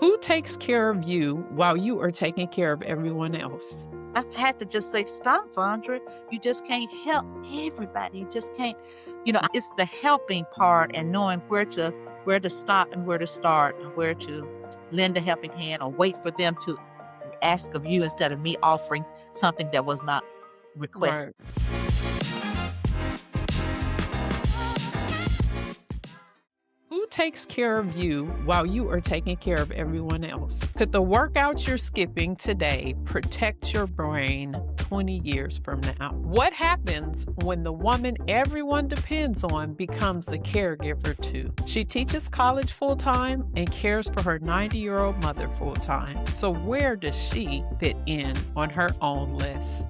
Who takes care of you while you are taking care of everyone else? I've had to just say, stop, Vondra. You just can't help everybody. You just can't, it's the helping part and knowing where to stop and where to start and where to lend a helping hand or wait for them to ask of you instead of me offering something that was not requested. Right. Who takes care of you while you are taking care of everyone else? Could the workout you're skipping today protect your brain 20 years from now? What happens when the woman everyone depends on becomes the caregiver too? She teaches college full-time and cares for her 90-year-old mother full-time. So where does she fit in on her own list?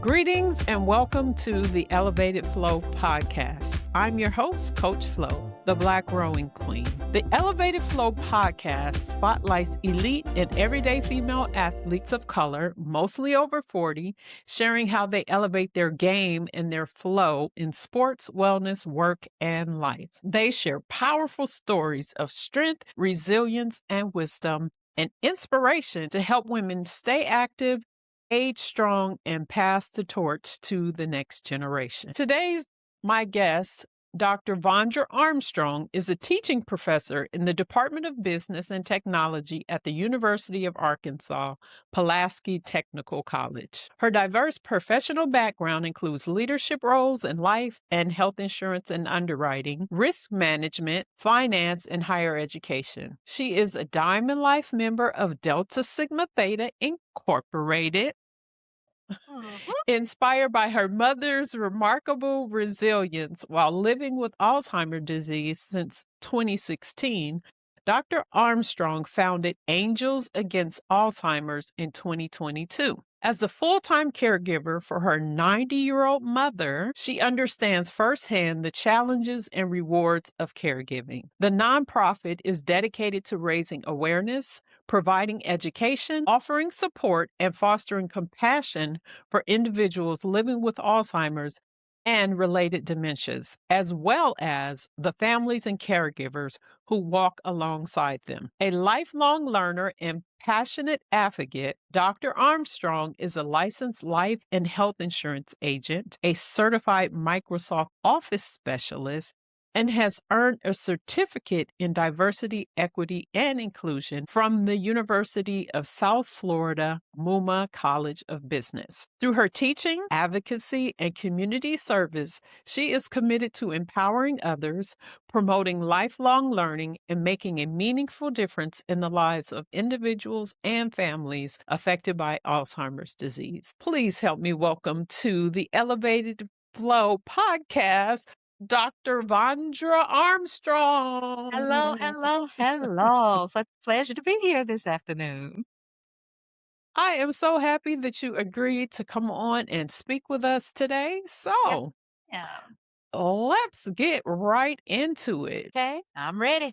Greetings and welcome to the Elevated Flo Podcast. I'm your host, Coach Flo, the Black Rowing Queen. The Elevated Flo Podcast spotlights elite and everyday female athletes of color, mostly over 40, sharing how they elevate their game and their flow in sports, wellness, work, and life. They share powerful stories of strength, resilience, and wisdom, and inspiration to help women stay active, age strong, and pass the torch to the next generation. Today's my guest, Dr. Vondra Armstrong, is a teaching professor in the Department of Business and Technology at the University of Arkansas, Pulaski Technical College. Her diverse professional background includes leadership roles in life and health insurance and underwriting, risk management, finance, and higher education. She is a Diamond Life member of Delta Sigma Theta Incorporated. Inspired by her mother's remarkable resilience while living with Alzheimer's disease since 2016, Dr. Armstrong founded Angels Against Alzheimer's in 2022. As a full-time caregiver for her 90-year-old mother, she understands firsthand the challenges and rewards of caregiving. The nonprofit is dedicated to raising awareness, providing education, offering support, and fostering compassion for individuals living with Alzheimer's and related dementias, as well as the families and caregivers who walk alongside them. A lifelong learner and passionate advocate, Dr. Armstrong is a licensed life and health insurance agent, a certified Microsoft Office specialist, and has earned a certificate in diversity, equity, and inclusion from the University of South Florida Muma College of Business. Through her teaching, advocacy, and community service, she is committed to empowering others, promoting lifelong learning, and making a meaningful difference in the lives of individuals and families affected by Alzheimer's disease. Please help me welcome to the Elevated Flo Podcast, Dr. Vondra Armstrong. Hello. Such a pleasure to be here this afternoon. I am so happy that you agreed to come on and speak with us today. So Yeah. let's get right into it. Okay, I'm ready.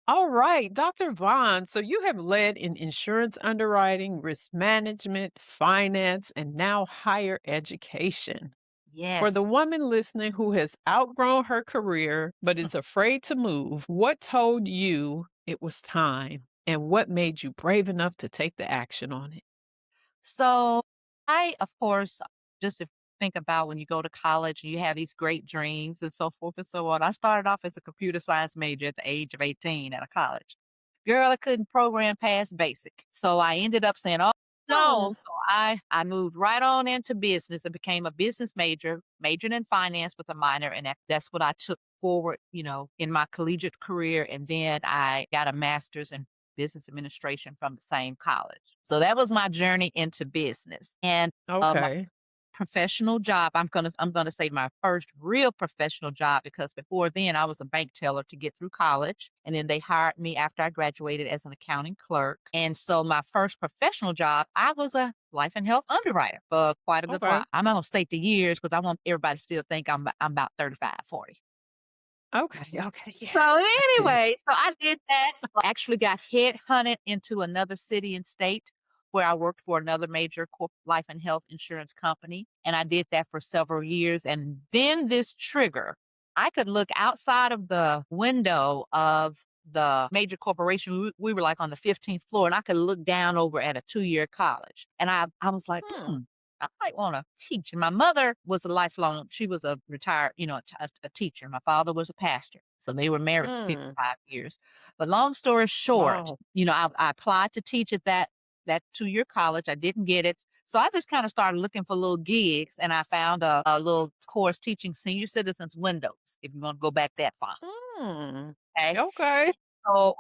All right, Dr. Vaughn, so you have led in insurance underwriting, risk management, finance, and now higher education. Yes. For the woman listening who has outgrown her career but is afraid to move, what told you it was time and what made you brave enough to take the action on it? So I, of course, just to think about when you go to college and you have these great dreams and so forth and so on. I started off as a computer science major at the age of 18 at a college. Girl, I couldn't program past basic. So I ended up saying, oh, no. So I moved right on into business and became a business major, majored in finance with a minor. And that's what I took forward, in my collegiate career. And then I got a master's in business administration from the same college. So that was my journey into business. And my Okay. professional job, I'm gonna say my first real professional job, because before then I was a bank teller to get through college, and then they hired me after I graduated as an accounting clerk. And so my first professional job, I was a life and health underwriter for quite a good Okay. while. I'm not gonna state the years because I want everybody to still think I'm about 35, 40. Okay. Yeah. So That's good. anyway, so I did that. I actually got headhunted into another city and state where I worked for another major corporate life and health insurance company. And I did that for several years. And then this trigger, I could look outside of the window of the major corporation. We were like on the 15th floor, and I could look down over at a 2-year college. And I was like, I might want to teach. And my mother was a lifelong, she was a retired, a teacher. My father was a pastor. So they were married for 55 years. But long story short, Wow. I applied to teach at that 2-year college. I didn't get it. So I just kind of started looking for little gigs, and I found a little course teaching senior citizens Windows, if you want to go back that far. Okay. Okay. So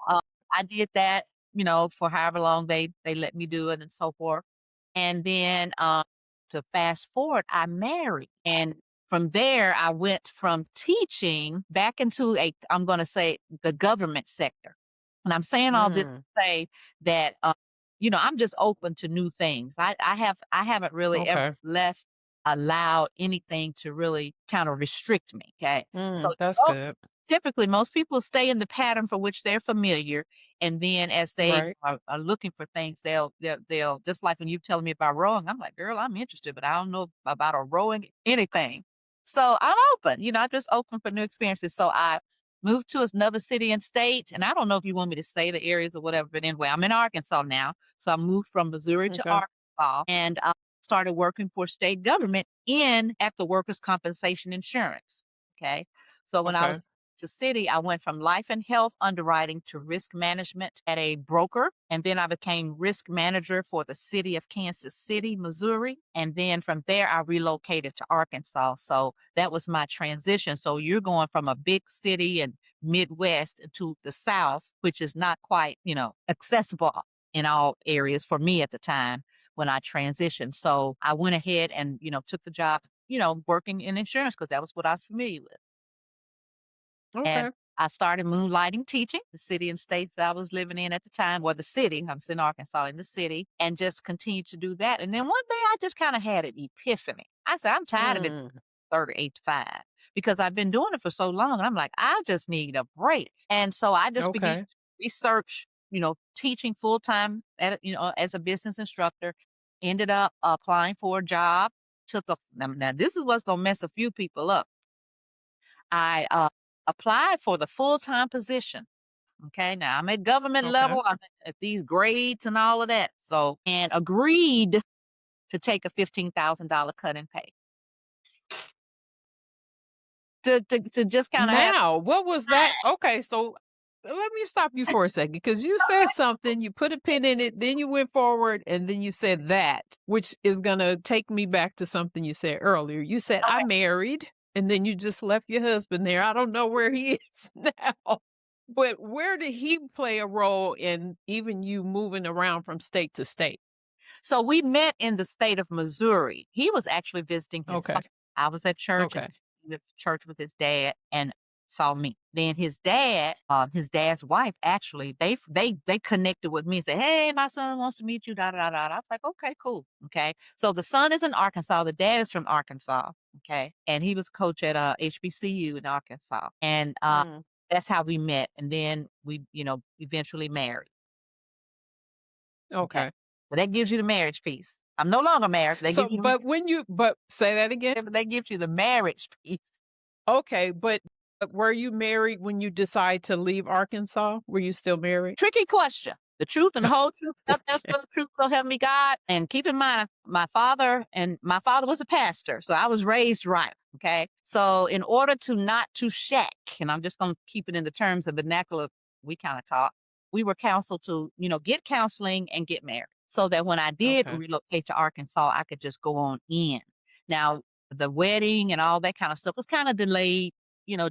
I did that, for however long they let me do it and so forth. And then to fast forward, I married. And from there, I went from teaching back into I'm going to say the government sector. And I'm saying all this to say that, I'm just open to new things. I haven't really ever allowed anything to really kind of restrict me. Okay. So That's good. typically most people stay in the pattern for which they're familiar. And then as they Right. are looking for things, they'll just like when you telling me about rowing, I'm like, girl, I'm interested, but I don't know about a rowing anything. So I'm open, I'm just open for new experiences. So I moved to another city and state. And I don't know if you want me to say the areas or whatever, but anyway, I'm in Arkansas now. So I moved from Missouri to Okay. Arkansas, and I started working for state government at the workers' compensation insurance. Okay. So when I was the city, I went from life and health underwriting to risk management at a broker. And then I became risk manager for the city of Kansas City, Missouri. And then from there, I relocated to Arkansas. So that was my transition. So you're going from a big city and Midwest to the South, which is not quite, accessible in all areas for me at the time when I transitioned. So I went ahead and, took the job, working in insurance because that was what I was familiar with. And Okay. I started moonlighting teaching the city and states that I was living in at the time, or the city. I'm in Arkansas, in the city, and just continued to do that. And then one day I just kind of had an epiphany. I said, I'm tired of this 38 to 5 because I've been doing it for so long. And I'm like, I just need a break. And so I just began to research, teaching full time as a business instructor, ended up applying for a job, now this is what's going to mess a few people up. I applied for the full-time position. Okay. Now I'm at government level. I'm at these grades and all of that. So, and agreed to take a $15,000 cut in pay. To just kind of Now, what was that? Okay, so let me stop you for a second because you said something, you put a pin in it, then you went forward, and then you said that, which is going to take me back to something you said earlier. You said, I married, and then you just left your husband there. I don't know where he is now, but where did he play a role in even you moving around from state to state? So we met in the state of Missouri. He was actually visiting his father. I was at church. And he went to church with his dad and saw me. Then his dad's wife, actually, they connected with me and said, hey, my son wants to meet you, da, da, da, da. I was like, okay, cool. Okay. So the son is in Arkansas. The dad is from Arkansas. Okay. And he was a coach at HBCU in Arkansas. And that's how we met. And then we, eventually married. Okay. But that gives you the marriage piece. I'm no longer married. But say that again. They give you the marriage piece. Okay, but were you married when you decide to leave Arkansas? Were you still married? Tricky question. The truth and the whole truth. That's for the truth. So help me God. And keep in mind, my father was a pastor, so I was raised right. Okay, so in order to not to shack, and I'm just going to keep it in the terms of vernacular we kind of talk. We were counseled to, get counseling and get married, so that when I did relocate to Arkansas, I could just go on in. Now, the wedding and all that kind of stuff was kind of delayed,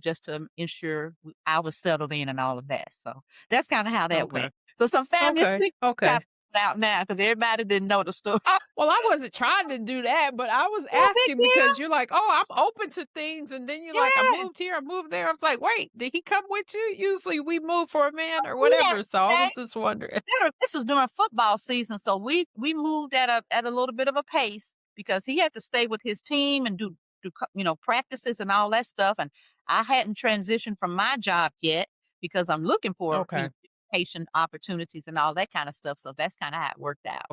just to ensure I was settled in and all of that. So that's kind of how that went. So some family secrets out now because everybody didn't know the story. Well, I wasn't trying to do that, but I was asking because you're like, oh, I'm open to things. And then you're like, I moved here, I moved there. I was like, wait, did he come with you? Usually we move for a man or whatever. So I was just wondering. This was during football season. So we moved at a little bit of a pace because he had to stay with his team and do practices and all that stuff. And I hadn't transitioned from my job yet because I'm looking for patient opportunities and all that kind of stuff. So that's kind of how it worked out.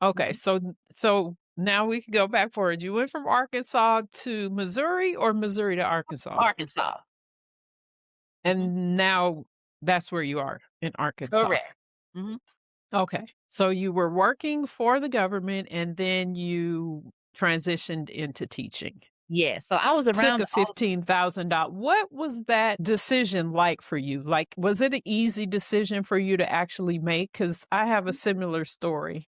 Okay. So now we can go back forward. You went from Arkansas to Missouri or Missouri to Arkansas? Arkansas. And now That's where you are in Arkansas. Correct. hmm Okay. So you were working for the government and then you transitioned into teaching. Yeah. So I was Took around a $15,000. What was that decision like for you? Like, was it an easy decision for you to actually make? Because I have a similar story.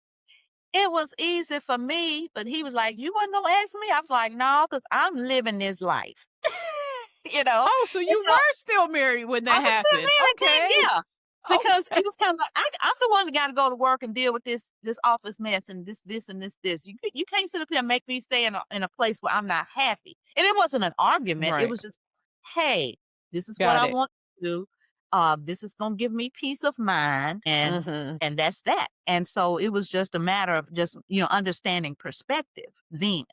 It was easy for me, but he was like, "You wasn't gonna ask me." I was like, "No, because I'm living this life." you know, Oh, so and you so were still married when I that was sitting happened. there and then, Okay. yeah, because Okay. it was kind of like I'm the one that got to go to work and deal with this office mess and this and this. You can't sit up here and make me stay in a place where I'm not happy. And it wasn't an argument. It Right. was just, hey, this is what Got I it. want to do. This is gonna give me peace of mind, Mm-hmm. and that's that. And so it was just a matter of just understanding perspective. Then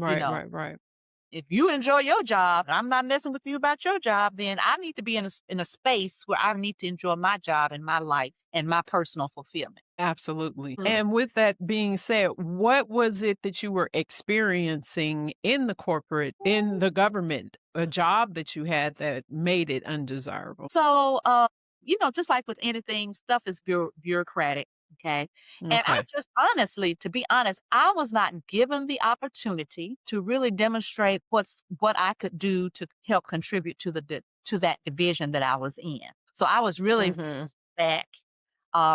you Right, know right, right. if you enjoy your job and I'm not messing with you about your job, then I need to be in a space where I need to enjoy my job and my life and my personal fulfillment. Absolutely. Mm. And with that being said, what was it that you were experiencing in the corporate, in the government, a job that you had that made it undesirable? So, just like with anything, stuff is bureaucratic. Okay. And I Okay. just honestly, to be honest, I was not given the opportunity to really demonstrate what I could do to help contribute to to that division that I was in. So I was really Mm-hmm. back,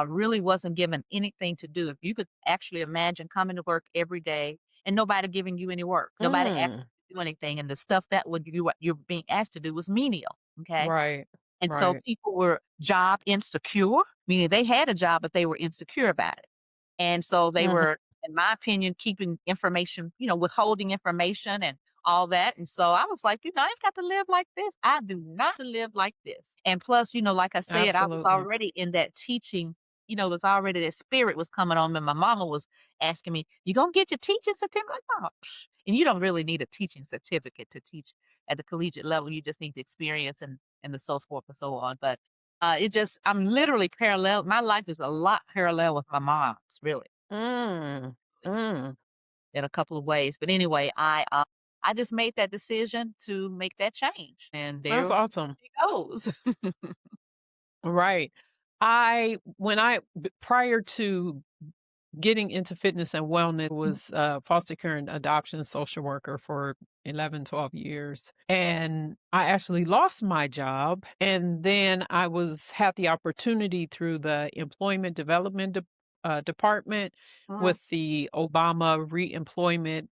really wasn't given anything to do. If you could actually imagine coming to work every day and nobody giving you any work, nobody asked Mm. you to do anything, and the stuff that what you're being asked to do was menial. Okay. Right. And so Right. people were job insecure, meaning they had a job, but they were insecure about it. And so they Mhm. were, in my opinion, keeping information, withholding information and all that. And so I was like, I ain't got to live like this. I do not to live like this. And plus, like I said, I was Absolutely. already in that teaching, was already that spirit was coming on me. My mama was asking me, "You gonna get your teaching certificate?" Like, oh, and you don't really need a teaching certificate to teach at the collegiate level. You just need the experience and the so forth and so on. But I'm literally parallel. My life is a lot parallel with my mom's, really, Mm. Mm. in a couple of ways. But anyway, I just made that decision to make that change, and That's there awesome. she goes. Right. Prior to getting into fitness and wellness, was foster care and adoption social worker for 11, 12 years. And I actually lost my job. And then I had the opportunity through the employment development department Mhm. with the Obama reemployment,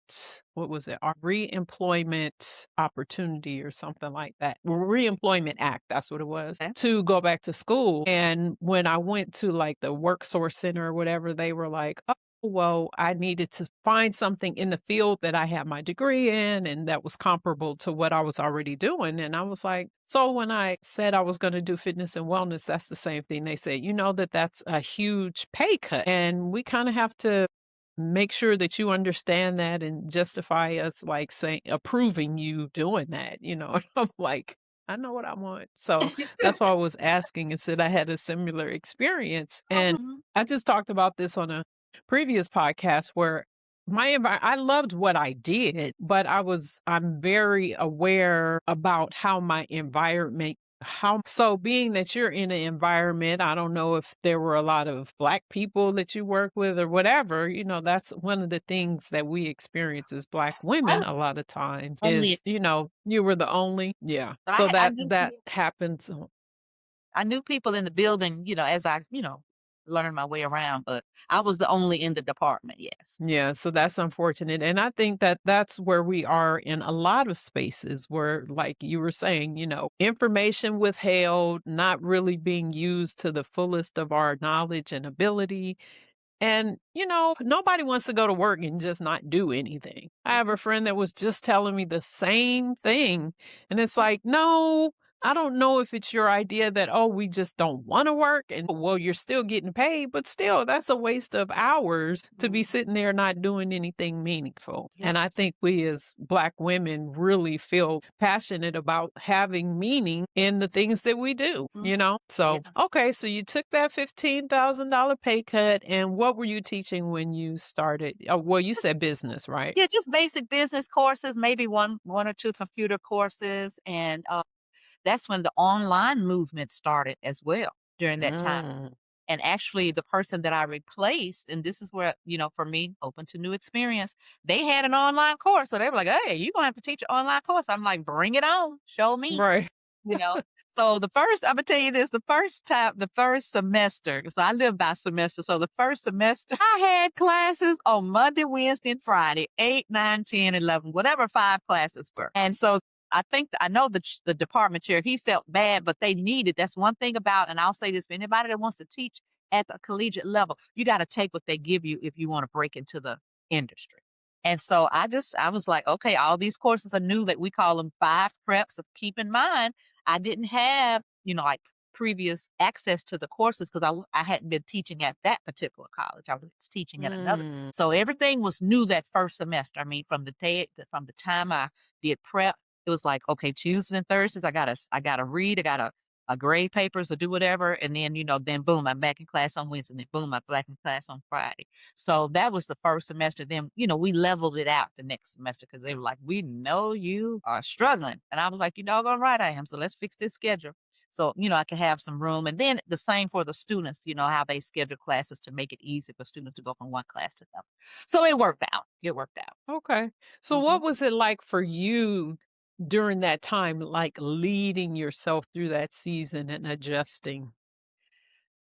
what was it? Reemployment opportunity or something like that. Reemployment Act, that's what it was, Okay. to go back to school. And when I went to like the work source center or whatever, they were like, oh, well, I needed to find something in the field that I had my degree in and that was comparable to what I was already doing. And I was like, so when I said I was going to do fitness and wellness, that's the same thing. They said, that's a huge pay cut. And we kind of have to make sure that you understand that and justify us like saying approving you doing that. And I'm like, I know what I want. So that's why I was asking and said I had a similar experience. And Mhm. I just talked about this on a previous podcast where I loved what I did, but I'm very aware about how my environment so being that you're in an environment, I don't know if there were a lot of Black people that you work with or whatever, that's one of the things that we experience as Black I women was a lot of times only, is, you were the only. Yeah. but So I that happens. I knew people in the building, as I learned my way around, but I was the only in the department. Yes. Yeah, so that's unfortunate. And I think that that's where we are in a lot of spaces where, like you were saying, information withheld, not really being used to the fullest of our knowledge and ability. And, nobody wants to go to work and just not do anything. I have a friend that was just telling me the same thing. And it's like, no, I don't know if it's your idea that, oh, we just don't want to work. And well, you're still getting paid, but still, that's a waste of hours to be Mhm. sitting there not doing anything meaningful. Yeah. And I think we as Black women really feel passionate about having meaning in the things that we do, Mhm. So, Yeah. okay, so you took that $15,000 pay cut. And what were you teaching when you started? Oh, well, you said business, right? Yeah, just basic business courses, maybe one or two computer courses, and that's when the online movement started as well during that time. Mm. And actually, the person that I replaced, and this is where, for me, open to new experience, they had an online course. So they were like, hey, you're going to have to teach an online course. I'm like, bring it on. Show me, Right. you know. So I'm going to tell you this, the first semester, so I live by semester. So the first semester, I had classes on Monday, Wednesday, and Friday, 8, 9, 10, 11, whatever 5 classes were. And so I know the department chair, he felt bad, but they needed, that's one thing about, and I'll say this for anybody that wants to teach at the collegiate level, you got to take what they give you if you want to break into the industry. And so I was like, okay, all these courses are new, that we call them 5 preps. Of keep in mind, I didn't have, like previous access to the courses because I hadn't been teaching at that particular college. I was teaching at another. Mm. So everything was new that first semester. I mean, from the time I did prep, it was like, okay, Tuesdays and Thursdays, I gotta read, I gotta grade papers or do whatever. And then, then boom, I'm back in class on Wednesday. And then boom, I'm back in class on Friday. So that was the first semester. Then, we leveled it out the next semester because they were like, we know you are struggling. And I was like, you doggone right I am. So let's fix this schedule. So, I can have some room. And then the same for the students, how they schedule classes to make it easy for students to go from one class to another. So it worked out. It worked out. Okay. So Mhm. what was it like for you during that time, like leading yourself through that season and adjusting?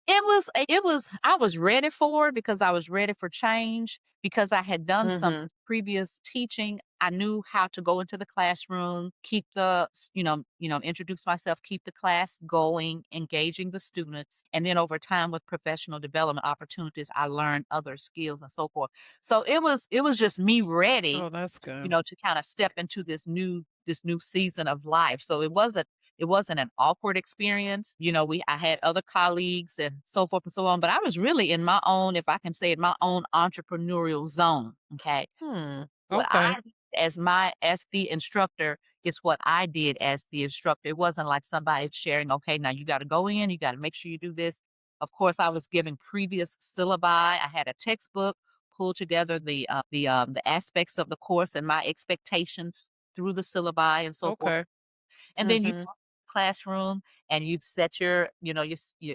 I was ready for it because I was ready for change because I had done some Mm-hmm. previous teaching. I knew how to go into the classroom, keep introduce myself, keep the class going, engaging the students. And then over time with professional development opportunities, I learned other skills and so forth. So it was just me ready, Oh, that's good. to kind of step into this new season of life. So it wasn't an awkward experience. I had other colleagues and so forth and so on, but I was really in my own, if I can say it, my own entrepreneurial zone. Okay. Hmm. What Okay. I did as the instructor is what I did as the instructor. It wasn't like somebody sharing, okay, now you got to go in, you got to make sure you do this. Of course, I was given previous syllabi. I had a textbook, pulled together the aspects of the course and my expectations through the syllabi and so forth. Okay. And then you Mm-hmm. go to the classroom and you've set your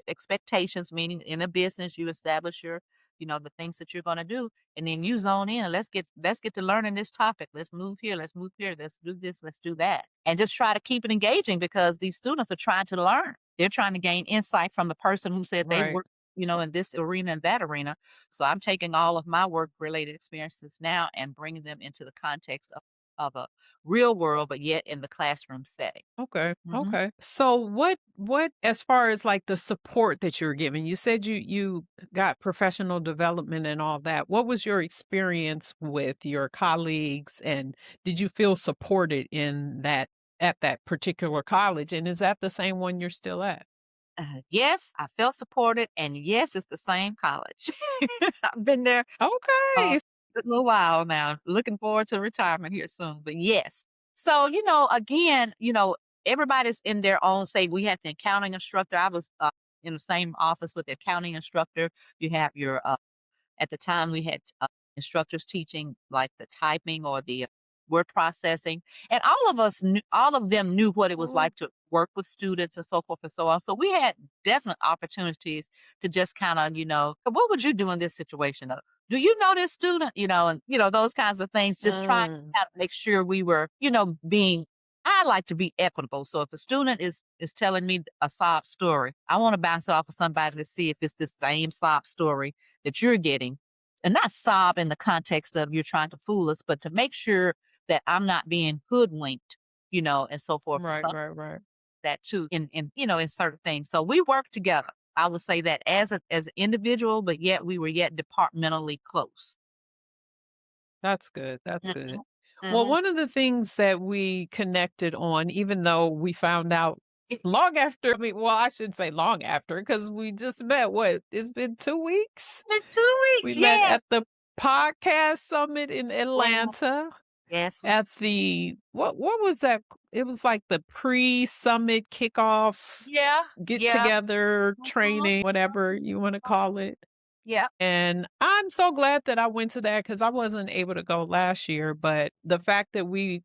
expectations, meaning in a business, you establish the things that you're going to do. And then you zone in and let's get to learning this topic. Let's move here. Let's move here. Let's do this. Let's do that. And just try to keep it engaging because these students are trying to learn. They're trying to gain insight from the person who said they Right. work, in this arena and that arena. So I'm taking all of my work related experiences now and bringing them into the context of a real world, but yet in the classroom setting. Okay. Mhm. Okay. So what as far as like the support that you're giving, you said you got professional development and all that. What was your experience with your colleagues and did you feel supported in that at that particular college? And is that the same one you're still at? Yes, I felt supported, and yes, it's the same college. I've been there Okay. a little while now. Looking forward to retirement here soon, but yes. So, again, everybody's in their own say. We had the accounting instructor. I was in the same office with the accounting instructor. You have your at the time, we had instructors teaching like the typing or the word processing, and all of them knew what it was Oh, like to work with students and so forth and so on. So we had definite opportunities to just kind of, what would you do in this situation? Do you know this student? And those kinds of things. Just trying to mm, kind of make sure we were, being. I like to be equitable. So if a student is telling me a sob story, I want to bounce it off of somebody to see if it's the same sob story that you're getting, and not sob in the context of you're trying to fool us, but to make sure that I'm not being hoodwinked, and so forth. right, Some right, right. that too in certain things. So we work together. I would say that as an individual, but yet we were yet departmentally close. That's good. That's good. Mhm. Well, Mhm. one of the things that we connected on, even though we found out long after, I mean, well, I shouldn't say long after, because we just met, what, it's been 2 weeks? In 2 weeks, We met yeah. at the podcast summit in Yeah. Atlanta Yes, we at the, what was that? It was like the pre-summit kickoff, yeah, get yeah. together, Mhm. training, whatever you want to call it. Yeah. And I'm so glad that I went to that because I wasn't able to go last year. But the fact that we,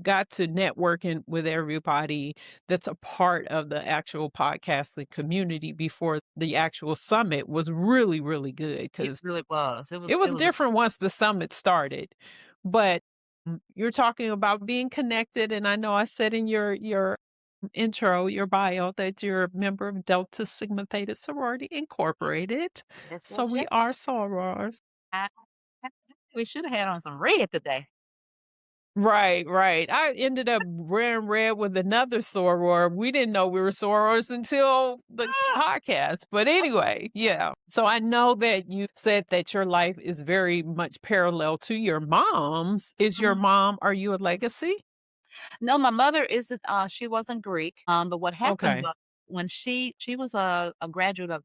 got to networking with everybody that's a part of the actual podcasting community before the actual summit was really, really good It because really was. it It was was a different once the summit started. But you're talking about being connected, and I know I said in your intro, your bio, that you're a member of Delta Sigma Theta Sorority Incorporated. yes, So yes, we yes. are sorors. I we should have had on some red today. Right, right. I ended up wearing red with another soror. We didn't know we were sorors until the Ah, podcast. But anyway, yeah. So I know that you said that your life is very much parallel to your mom's. Is your mhm. mom, are you a legacy? No, my mother isn't, she wasn't Greek, but what happened Okay. was when she was a graduate of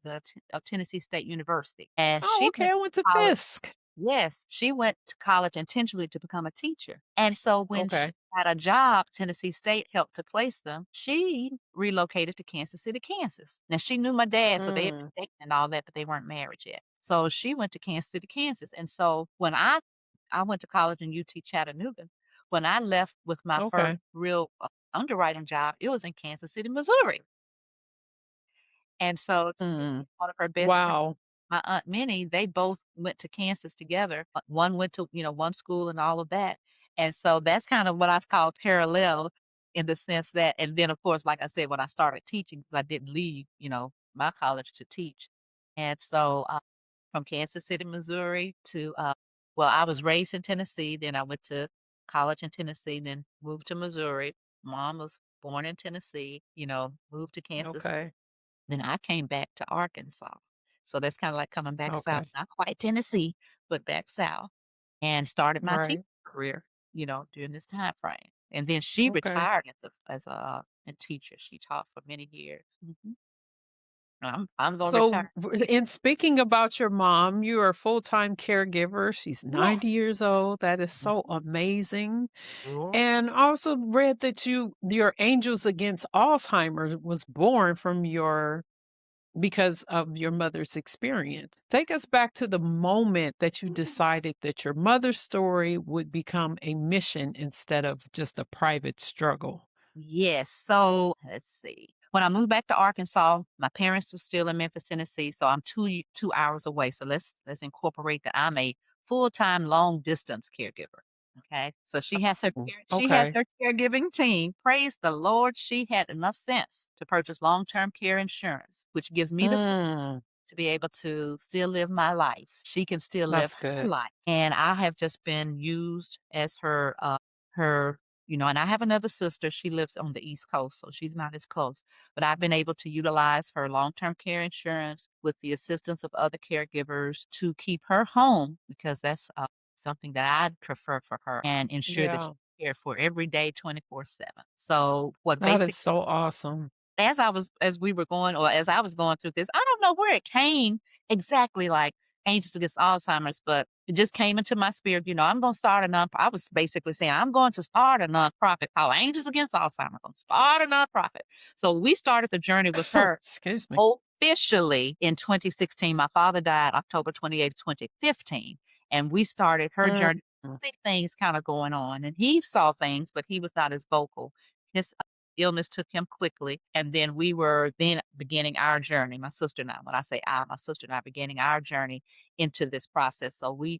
of Tennessee State University, and Oh, she okay. went I to went to college. Fisk. Yes, she went to college intentionally to become a teacher, and so when she Okay. got a job, Tennessee State helped to place them. She relocated to Kansas City, Kansas. Now, she knew my dad, so they had been Mm, dating and all that, but they weren't married yet. So she went to Kansas City, Kansas, and so when I went to college in UT Chattanooga, when I left with my first okay. real, underwriting job, it was in Kansas City, Missouri, and so she Mm, one of her best friends, wow. my Aunt Minnie, they both went to Kansas together. One went to, one school and all of that. And so that's kind of what I call parallel in the sense that, and then of course, like I said, when I started teaching, because I didn't leave, my college to teach. And so from Kansas City, Missouri to, well, I was raised in Tennessee. Then I went to college in Tennessee, then moved to Missouri. Mom was born in Tennessee, moved to Kansas, Okay. then I came back to Arkansas. So that's kinda like coming back south, Okay. not quite Tennessee, but back south, and started my teaching Right. career, during this time frame. And then she Okay. retired as a teacher. She taught for many years. Mhm. I'm gonna So, retire. in speaking about your mom, you are a full-time caregiver. She's Yes. 90 years old. That is so Yes. amazing. Yes. And I also read that your Angels Against Alzheimer was born from because of your mother's experience. Take us back to the moment that you decided that your mother's story would become a mission instead of just a private struggle. Yes. So let's see. When I moved back to Arkansas, my parents were still in Memphis, Tennessee. So I'm 2 hours away. So let's incorporate that I'm a full-time long distance caregiver. Okay. So she has Okay. her caregiving team. Praise the Lord. She had enough sense to purchase long-term care insurance, which gives me the Mm, to be able to still live my life. She can still live that's her good. life. And I have just been used as her, and I have another sister. She lives on the East Coast, so she's not as close. But I've been able to utilize her long-term care insurance with the assistance of other caregivers to keep her home because that's something that I'd prefer for her and ensure that she's Yeah. cared for every day, 24/7. So what That is basic so awesome. as we were going or as I was going through this, I don't know where it came exactly like Angels Against Alzheimer's, but it just came into my spirit. I'm going to start a I was basically saying, I'm going to start a nonprofit called Angels Against Alzheimer. I'm going to start a nonprofit. So we started the journey with her Excuse me. officially in 2016. My father died October 28th, 2015. And we started her Mm, journey. See things kind of going on. And he saw things, but he was not as vocal. His illness took him quickly. And then we were then beginning our journey, my sister and I. When I say I, my sister and I beginning our journey into this process. So it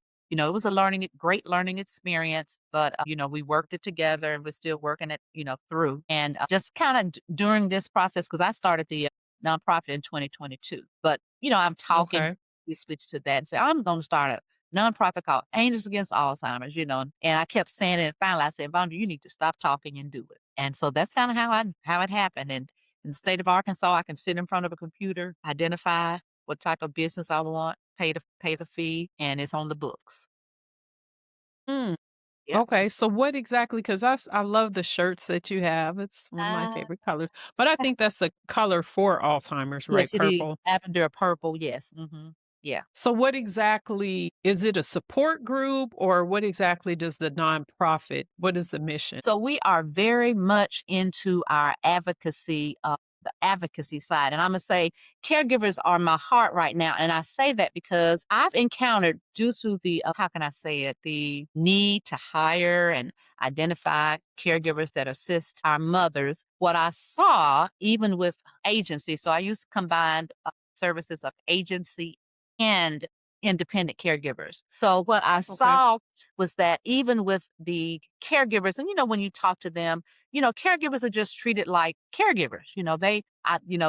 was a great learning experience, but, we worked it together and we're still working it, through. And just kind of during this process, because I started the nonprofit in 2022, but, I'm talking, okay. we switched to that and say, I'm going to start a nonprofit called Angels Against Alzheimer's, and I kept saying it. And finally I said, Vondra, you need to stop talking and do it. And so that's kind of how it happened. And in the state of Arkansas, I can sit in front of a computer, identify what type of business I want, pay the fee, and it's on the books. Mm, Yep. okay. So what exactly? Because I love the shirts that you have. It's one of my Uh, favorite colors. But I think that's the color for Alzheimer's, right? yes, it is. Purple. Lavender purple, yes. Yeah. So what exactly is it, a support group, or what exactly does the nonprofit, what is the mission? So we are very much into our advocacy. the advocacy side. And I'm going to say caregivers are my heart right now. And I say that because I've encountered, due to the, how can I say it, the need to hire and identify caregivers that assist our mothers. What I saw, even with agencies, so I used to combine services of agency and independent caregivers. So what I Okay. saw was that even with the caregivers, and when you talk to them, caregivers are just treated like caregivers.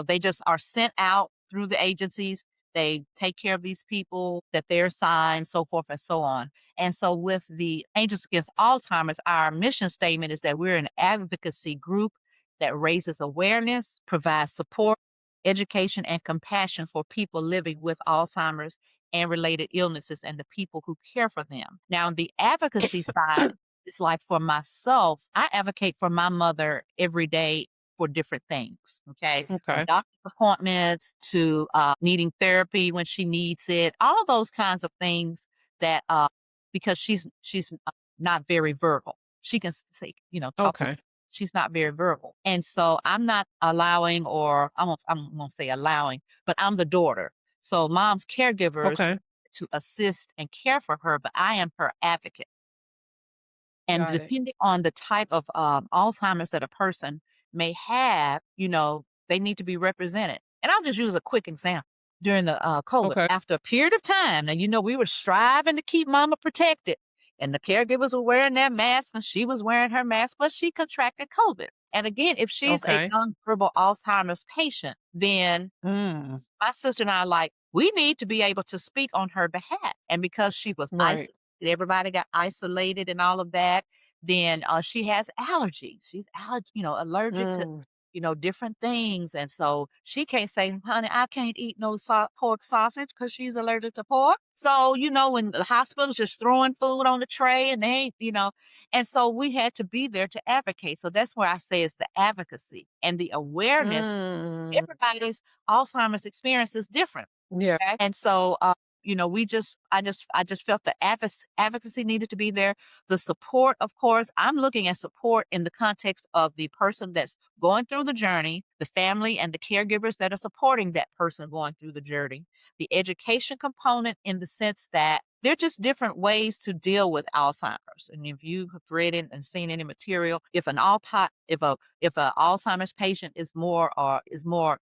They just are sent out through the agencies. They take care of these people that they're assigned, so forth and so on. And so with the Angels Against Alzheimer's, our mission statement is that we're an advocacy group that raises awareness, provides support, education, and compassion for people living with Alzheimer's and related illnesses and the people who care for them. Now, on the advocacy side, it's like for myself, I advocate for my mother every day for different things. Okay. From Okay. doctor's appointments to needing therapy when she needs it, all those kinds of things that, because she's not very verbal. She can say, talk with, Okay. she's not very verbal. And so I'm not allowing, or I won't say allowing, but I'm the daughter. So mom's caregivers Okay. to assist and care for her, but I am her advocate. And Got it. depending on the type of Alzheimer's that a person may have, they need to be represented. And I'll just use a quick example. During the COVID, Okay. after a period of time, now, we were striving to keep mama protected, and the caregivers were wearing their mask and she was wearing her mask, but she contracted COVID. And again, if she's a Okay. nonverbal Alzheimer's patient, then Mm. my sister and I are like, we need to be able to speak on her behalf. And because she was Right. isolated, everybody got isolated and all of that, then she has allergies. She's allergic to, Mm. different things. And so she can't say, honey, I can't eat no pork sausage because she's allergic to pork. So, when the hospital's just throwing food on the tray and they ain't. And so we had to be there to advocate. So that's where I say it's the advocacy and the awareness. Mm. Everybody's Alzheimer's experience is different. Yeah. Okay. And so, I just felt the advocacy needed to be there. The support, of course, I'm looking at support in the context of the person that's going through the journey, the family and the caregivers that are supporting that person going through the journey, the education component in the sense that they're just different ways to deal with Alzheimer's. And if you have read it and seen any material, if a Alzheimer's patient is more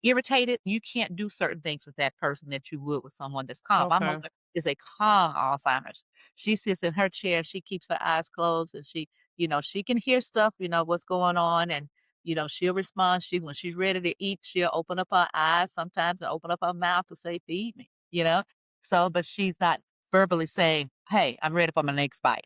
irritated, you can't do certain things with that person that you would with someone that's calm. My Okay. mother is a calm Alzheimer's. She sits in her chair, she keeps her eyes closed, and she can hear stuff, what's going on, and she'll respond. When she's ready to eat, she'll open up her eyes sometimes and open up her mouth to say, feed me. So, but she's not verbally saying, hey, I'm ready for my next bite.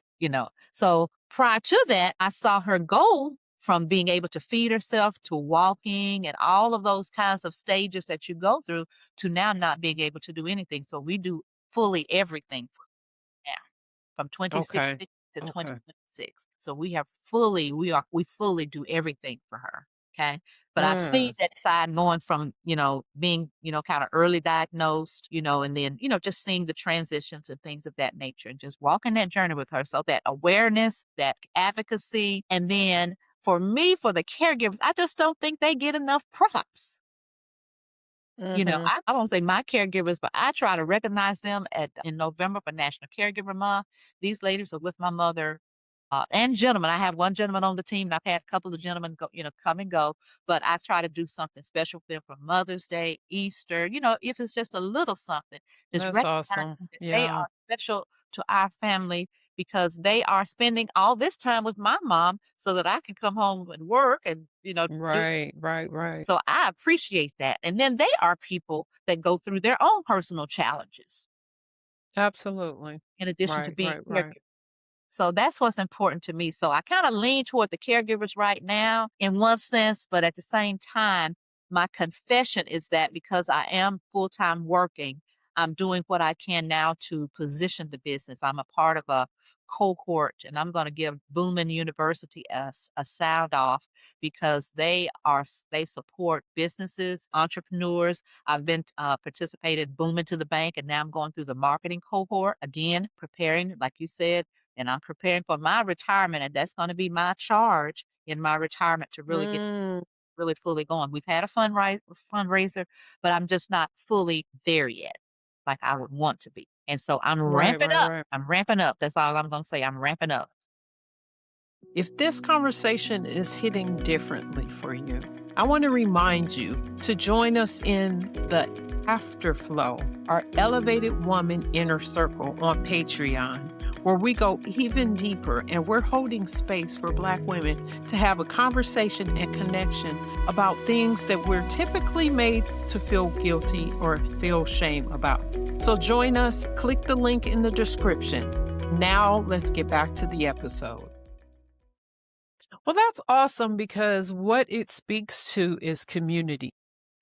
So prior to that, I saw her go from being able to feed herself to walking and all of those kinds of stages that you go through to now not being able to do anything. So we do fully everything for now from Okay. 2016 to Okay. 2026. So we fully do everything for her. Okay. But I've seen Mm. that side going from, being, kind of early diagnosed, and then, just seeing the transitions and things of that nature and just walking that journey with her. So that awareness, that advocacy, and then for me, for the caregivers, I just don't think they get enough props. Mhm. I don't say my caregivers, but I try to recognize them in November for National Caregiver Month. These ladies are with my mother and gentlemen. I have one gentleman on the team, and I've had a couple of gentlemen come and go. But I try to do something special for them for Mother's Day, Easter. If it's just a little something, just That's awesome. recognizing that they Yeah. are special to our family because they are spending all this time with my mom, so that I can come home and work and do. Right. Right. Right. So I appreciate that. And then they are people that go through their own personal challenges Absolutely. in addition to Right. being Right. Right. caregivers. So that's what's important to me. So I kind of lean toward the caregivers right now in one sense, but at the same time, my confession is that because I am full time working, I'm doing what I can now to position the business. I'm a part of a cohort, and I'm going to give Booman University a sound off because they support businesses, entrepreneurs. I've been participated Booman to the Bank, and now I'm going through the marketing cohort again, preparing, like you said, and I'm preparing for my retirement, and that's going to be my charge in my retirement to really get Mm. really fully going. We've had a fundraiser, but I'm just not fully there yet, like I would want to be. And so I'm Right, ramping right, up. right. I'm ramping up. That's all I'm gonna say. I'm ramping up. If this conversation is hitting differently for you, I want to remind you to join us in the Afterflow, our Elevated Woman Inner Circle on Patreon, where we go even deeper and we're holding space for Black women to have a conversation and connection about things that we're typically made to feel guilty or feel shame about. So join us, click the link in the description. Now let's get back to the episode. Well, that's awesome because what it speaks to is community.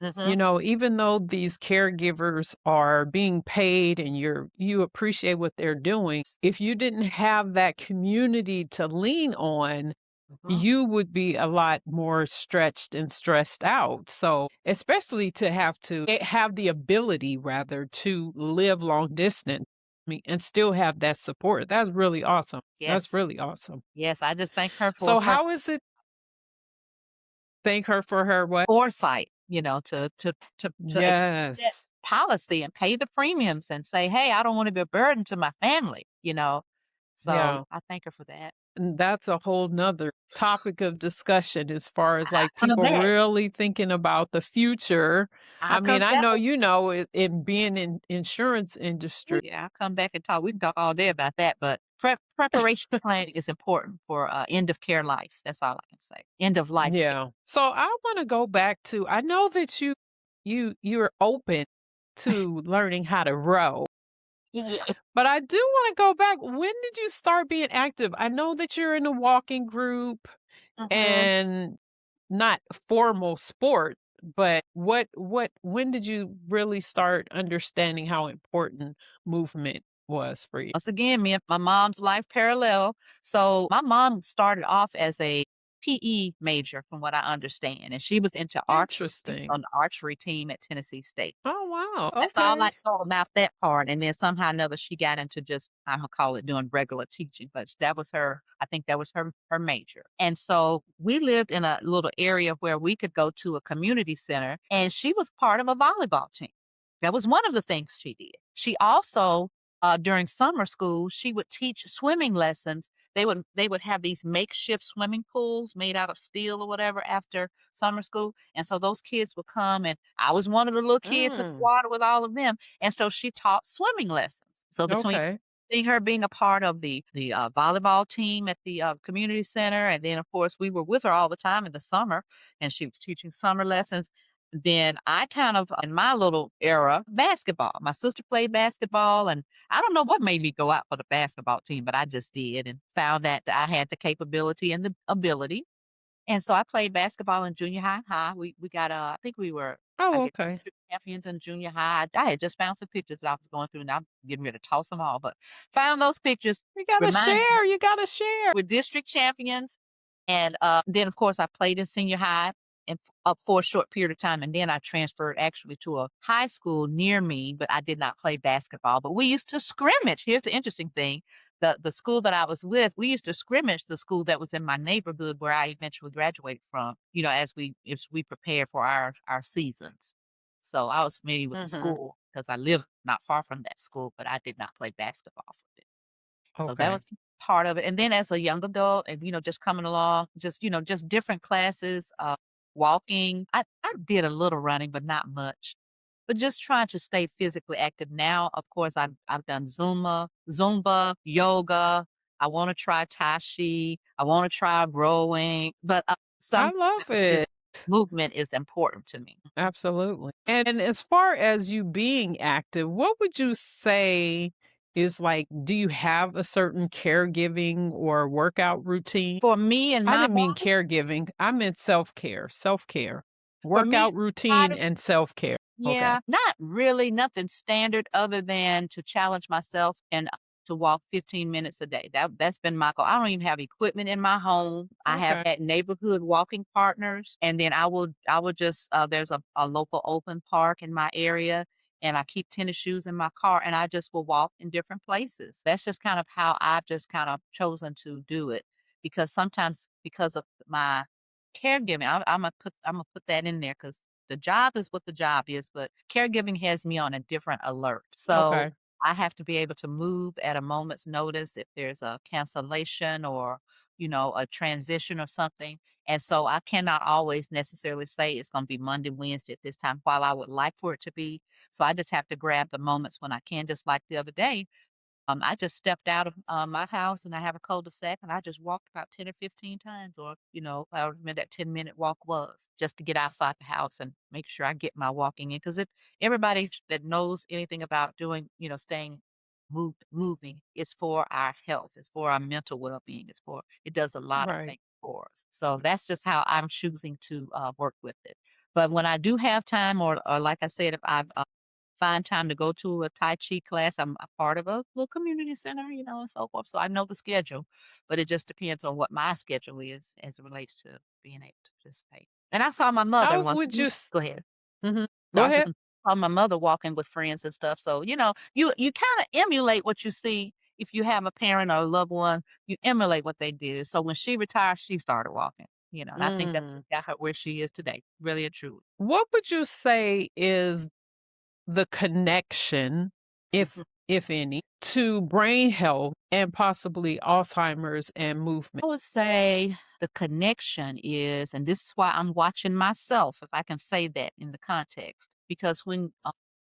Mhm. Even though these caregivers are being paid and you appreciate what they're doing, if you didn't have that community to lean on, Mhm. you would be a lot more stretched and stressed out. So, especially to have the ability rather to live long distance, and still have that support. That's really awesome. That's Yes. really awesome. Yes. I just thank her for So, her how is it? Thank her for her what? foresight, to accept that Yes. policy and pay the premiums and say, "Hey, I don't want to be a burden to my family," you know? So, Yeah. I thank her for that. And that's a whole nother topic of discussion as far as like Coming people back. really thinking about the future. I'll I mean, come I back. know in being in insurance industry. Yeah, I'll come back and talk. We can talk all day about that, but preparation planning is important for end of care life. That's all I can say. End of life care. Yeah. So I want to go back to I know that you're open to learning how to row. Yeah. But I do want to go back. When did you start being active? I know that you're in a walking group Mhm. and not formal sport, but when did you really start understanding how important movement was for you? Once again, me and my mom's life parallel. So my mom started off as a PE major, from what I understand, and she was into archery. She was Interesting. on the archery team at Tennessee State. Oh wow. That's all I Okay. know about that part, and then somehow or another she got into just Imma call it doing regular teaching, but that was her I think that was her major, and so we lived in a little area where we could go to a community center, and she was part of a volleyball team. That was one of the things she did. She also, during summer school, she would teach swimming lessons. They would have these makeshift swimming pools made out of steel or whatever after summer school, and so those kids would come, and I was one of the little kids in the Mm, water with all of them, and so she taught swimming lessons. So between okay. seeing her being a part of the volleyball team at the community center, and then of course we were with her all the time in the summer, and she was teaching summer lessons. Then I kind of, in my little era, basketball. My sister played basketball, and I don't know what made me go out for the basketball team, but I just did and found that I had the capability and the ability. And so I played basketball in junior high. We got, I think we were, I Oh, guess, okay. district champions in junior high. I had just found some pictures that I was going through, and I'm getting ready to toss them all, but found those pictures, You gotta reminded me share. You gotta share. we're district champions. And then, of course, I played in senior high and for a short period of time. And then I transferred actually to a high school near me, but I did not play basketball. But we used to scrimmage. Here's the interesting thing. The school that I was with, we used to scrimmage the school that was in my neighborhood where I eventually graduated from, as we prepare for our seasons. So I was familiar with the Hmm. school because I lived not far from that school, but I did not play basketball for it. So that Okay. was part of it, and then as a young adult and, just coming along, just different classes, walking. I did a little running, but not much. But just trying to stay physically active now, of course, I've done Zumba, yoga. I wanna try Tai Chi. I wanna try rowing, but, I some love type of physical it. movement is important to me. Absolutely. And as far as you being active, what would you say is like, do you have a certain caregiving or workout routine? For me and I my didn't mean body caregiving. I meant self-care, self-care, for me workout and routine my body. and self-care. Okay. Yeah, not really nothing standard other than to challenge myself and to walk 15 minutes a day. That's been my goal. I don't even have equipment in my home. I have Okay. had neighborhood walking partners, and then I will just there's a local open park in my area, and I keep tennis shoes in my car, and I just will walk in different places. That's just kind of how I've just kind of chosen to do it because sometimes because of my caregiving, I'm gonna put that in there because the job is what the job is, but caregiving has me on a different alert. So Okay. I have to be able to move at a moment's notice if there's a cancellation or, a transition or something. And so I cannot always necessarily say it's going to be Monday, Wednesday at this time, while I would like for it to be. So I just have to grab the moments when I can, just like the other day. I just stepped out of my house and I have a cul-de-sac and I just walked about 10 or 15 times or, however many that 10-minute walk was just to get outside the house and make sure I get my walking in. Because everybody that knows anything about doing, staying moving is for our health, it's for our mental well-being, it does a lot of Right. things for us. So that's just how I'm choosing to work with it. But when I do have time, or like I said, if I've find time to go to a Tai Chi class. I'm a part of a little community center, and so forth. So I know the schedule, but it just depends on what my schedule is as it relates to being able to participate. And I saw my mother How once. would you Go ahead. No, Go I was just ahead? gonna saw my mother walking with friends and stuff. So, you kind of emulate what you see. If you have a parent or a loved one, you emulate what they do. So when she retired, she started walking, and I think that's Mm. what got her where she is today, really and truly. What would you say is the connection, if any, to brain health and possibly Alzheimer's and movement? I would say the connection is, and this is why I'm watching myself, if I can say that in the context, because when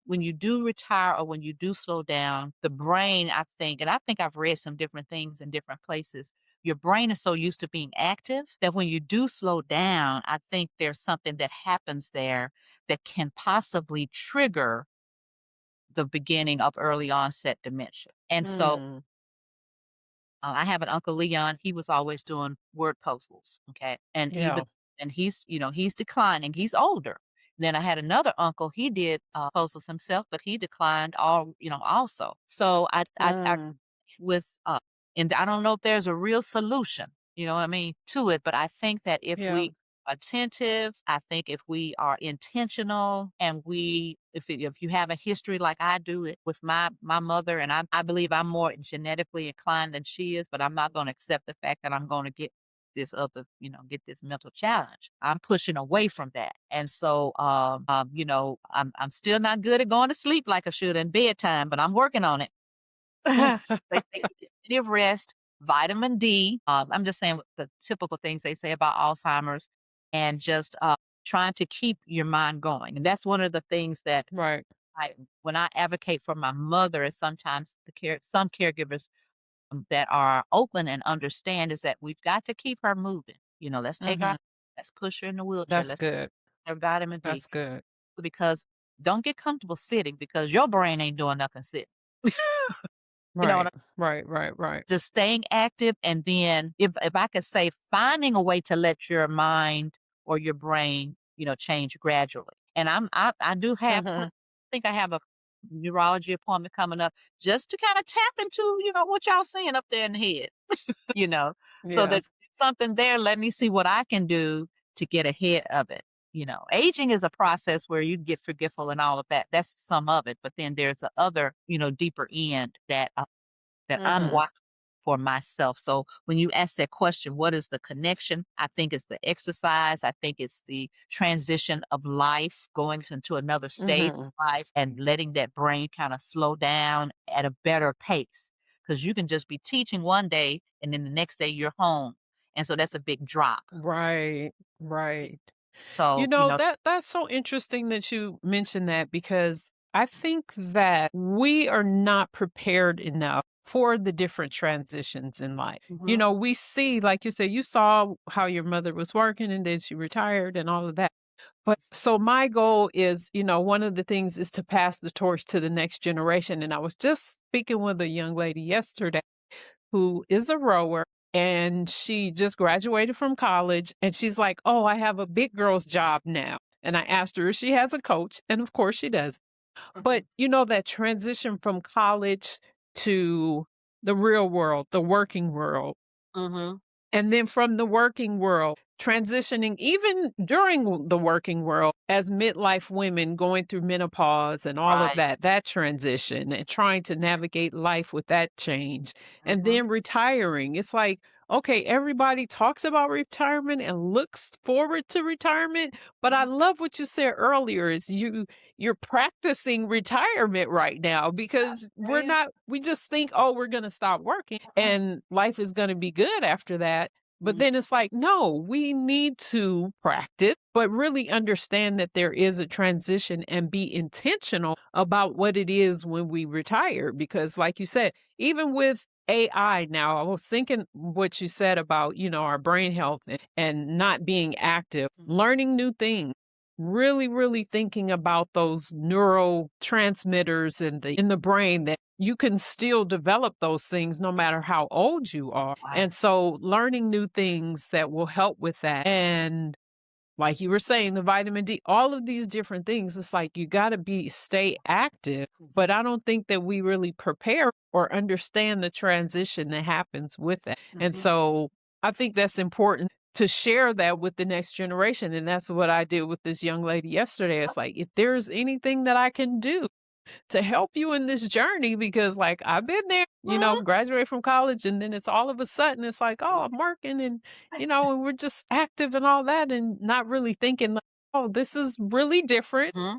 you do retire or when you do slow down, the brain, I think, and I think I've read some different things in different places. Your brain is so used to being active that when you do slow down, I think there's something that happens there that can possibly trigger the beginning of early onset dementia. And so Mm. I have an Uncle Leon, he was always doing word puzzles, okay? And Yeah. he's declining, he's older. Then I had another uncle, he did, puzzles himself, but he declined also. So I Mm. with, and I don't know if there's a real solution, you know what I mean, to it, but I think that if Yeah. we attentive, I think if we are intentional and if you have a history like I do it with my mother, and I believe I'm more genetically inclined than she is, but I'm not going to accept the fact that I'm going to get this mental challenge. I'm pushing away from that. And so I'm still not good at going to sleep like I should in bedtime, but I'm working on it. They say get plenty of rest, vitamin D. I'm just saying the typical things they say about Alzheimer's, and just trying to keep your mind going. And that's one of the things that Right. when I advocate for my mother, and sometimes some caregivers that are open and understand is that we've got to keep her moving. Mhm. Let's push her in the wheelchair. That's Let's good. her vitamin D That's good. because don't get comfortable sitting because your brain ain't doing nothing sitting. You know what Right. Right. Right. Right. just staying active and then if I could say finding a way to let your mind or your brain, change gradually. And I do have Mhm. think I have a neurology appointment coming up just to kind of tap into, what y'all seeing up there in the head, you know. So Yeah. that something there, let me see what I can do to get ahead of it. Aging is a process where you get forgetful and all of that. That's some of it. But then there's the other, deeper end that I'm Mhm. watching for myself. So when you ask that question, what is the connection? I think it's the exercise. I think it's the transition of life, going into another stage Mhm. of life and letting that brain kind of slow down at a better pace. Because you can just be teaching one day and then the next day you're home. And so that's a big drop. Right. Right. So, That's so interesting that you mentioned that because I think that we are not prepared enough for the different transitions in life. mhm, We see, like you said, you saw how your mother was working and then she retired and all of that. But so my goal is, one of the things is to pass the torch to the next generation. And I was just speaking with a young lady yesterday who is a rower and she just graduated from college and she's like, "Oh, I have a big girl's job now." And I asked her if she has a coach, and of course she does. mhm, But that transition from college to the real world, the working world, mhm, and then from the working world, transitioning even during the working world as midlife women going through menopause and all of right. that transition and trying to navigate life with that change. And Mhm, then retiring. It's like okay, everybody talks about retirement and looks forward to retirement, but I love what you said earlier is you're practicing retirement right now because Right. we just think, oh, we're going to stop working and life is going to be good after that. But Mhm. then it's like, no, we need to practice, but really understand that there is a transition and be intentional about what it is when we retire. Because, like you said, even with AI now, I was thinking what you said about, our brain health and not being active, learning new things. Really, really thinking about those neurotransmitters in the brain that you can still develop those things no matter how old you are. Right. And so learning new things that will help with that. And like you were saying, the vitamin D, all of these different things, it's like you got to stay active. But I don't think that we really prepare or understand the transition that happens with it. And Mhm. so I think that's important to share that with the next generation. And that's what I did with this young lady yesterday. It's like, if there's anything that I can do to help you in this journey because like I've been there, graduate from college and then it's all of a sudden it's like, oh, I'm working and and we're just active and all that and not really thinking like, oh, this is really different, Mhm.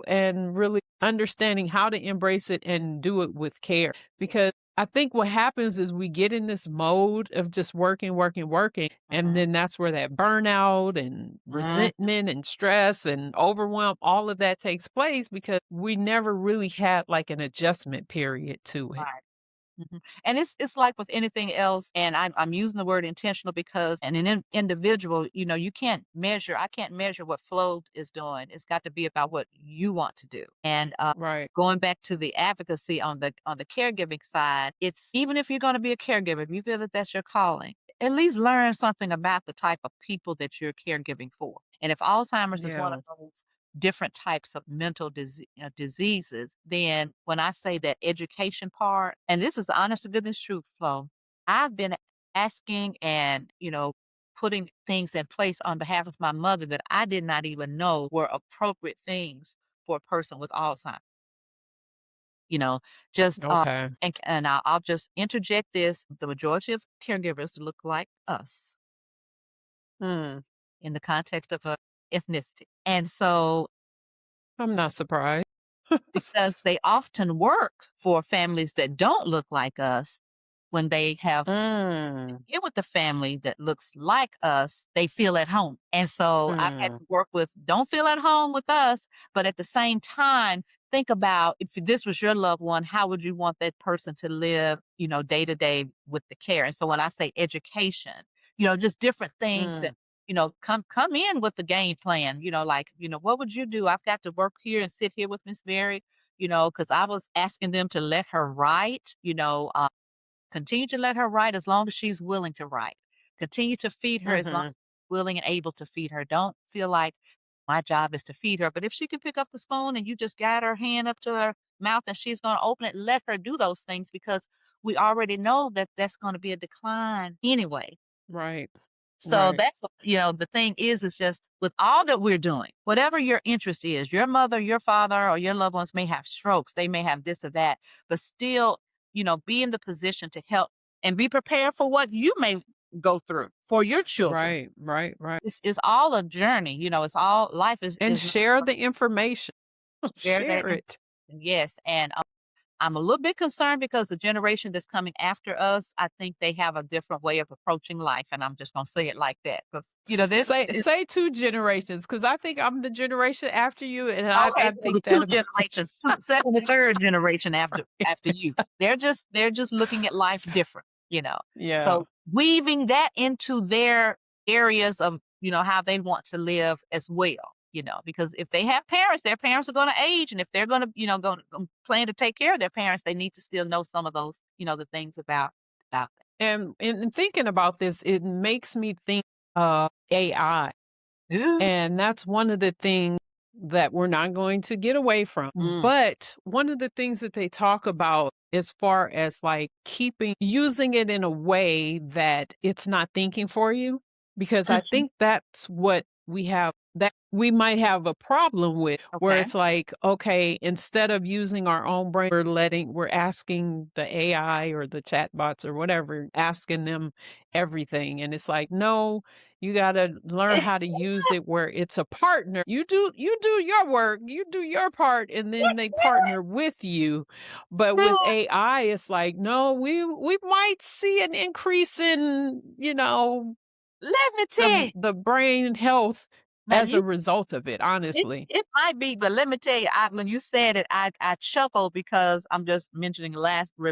and really understanding how to embrace it and do it with care. Because I think what happens is we get in this mode of just working, working, working. And Mhm. then that's where that burnout and Mhm. resentment and stress and overwhelm, all of that takes place because we never really had like an adjustment period to it. Right. And it's like with anything else, and I'm using the word intentional because an individual, you can't measure. I can't measure what Flo is doing. It's got to be about what you want to do. And Right. going back to the advocacy on the caregiving side, it's even if you're going to be a caregiver, if you feel that that's your calling, at least learn something about the type of people that you're caregiving for. And if Alzheimer's is one of Yeah. those different types of mental diseases, then when I say that education part, and this is the honest to goodness truth, Flo, I've been asking and, putting things in place on behalf of my mother that I did not even know were appropriate things for a person with Alzheimer's. You know, just Okay. and I'll just interject this: the majority of caregivers look like us Hmm. in the context of a ethnicity, and so I'm not surprised. because they often work for families that don't look like us, when they have Mm. get with the family that looks like us, they feel at home. And so I've had Mm. to work with don't feel at home with us, but at the same time, think about if this was your loved one, how would you want that person to live, day to day with the care? And so when I say education, just different things that, Mm. come in with the game plan, like, what would you do? I've got to work here and sit here with Miss Mary, because I was asking them to let her write, continue to let her write as long as she's willing to write. Continue to feed her as long as Mhm. you're willing and able to feed her. Don't feel like my job is to feed her. But if she can pick up the spoon and you just guide her hand up to her mouth and she's going to open it, let her do those things because we already know that that's going to be a decline anyway. Right. So Right. that's what, the thing is just with all that we're doing, whatever your interest is, your mother, your father, or your loved ones may have strokes, they may have this or that, but still, be in the position to help and be prepared for what you may go through for your children. Right. Right. Right. It's all a journey, it's all life And is not share the information. share that Share it. yes. And I'm a little bit concerned because the generation that's coming after us, I think they have a different way of approaching life, and I'm just gonna say it like that because this is Say 2 generations, because I think I'm the generation after you, and okay. I So the think that two about you. generations, second and third generation after you, they're just looking at life different, Yeah. So weaving that into their areas of how they want to live as well. Because if they have parents, their parents are going to age, and if they're going to, going to plan to take care of their parents, they need to still know some of those, the things about And in thinking about this, it makes me think of AI. that. And that's one of the things that we're not going to get away from. Mm, But one of the things that they talk about as far as like using it in a way that it's not thinking for you, because I mhm, think that's what we have that we might have a problem with, where Okay. it's like, okay, instead of using our own brain, we're asking the AI or the chatbots or whatever, asking them everything. And it's like, no, you got to learn how to use it where it's a partner. You do your work, you do your part, and then they partner with you. But with AI, it's like, no, we might see an increase in, Let me tell you. the brain health Now as you a result of it, it honestly. it might be, but let me tell you, when you said it, I chuckled because I'm just mentioning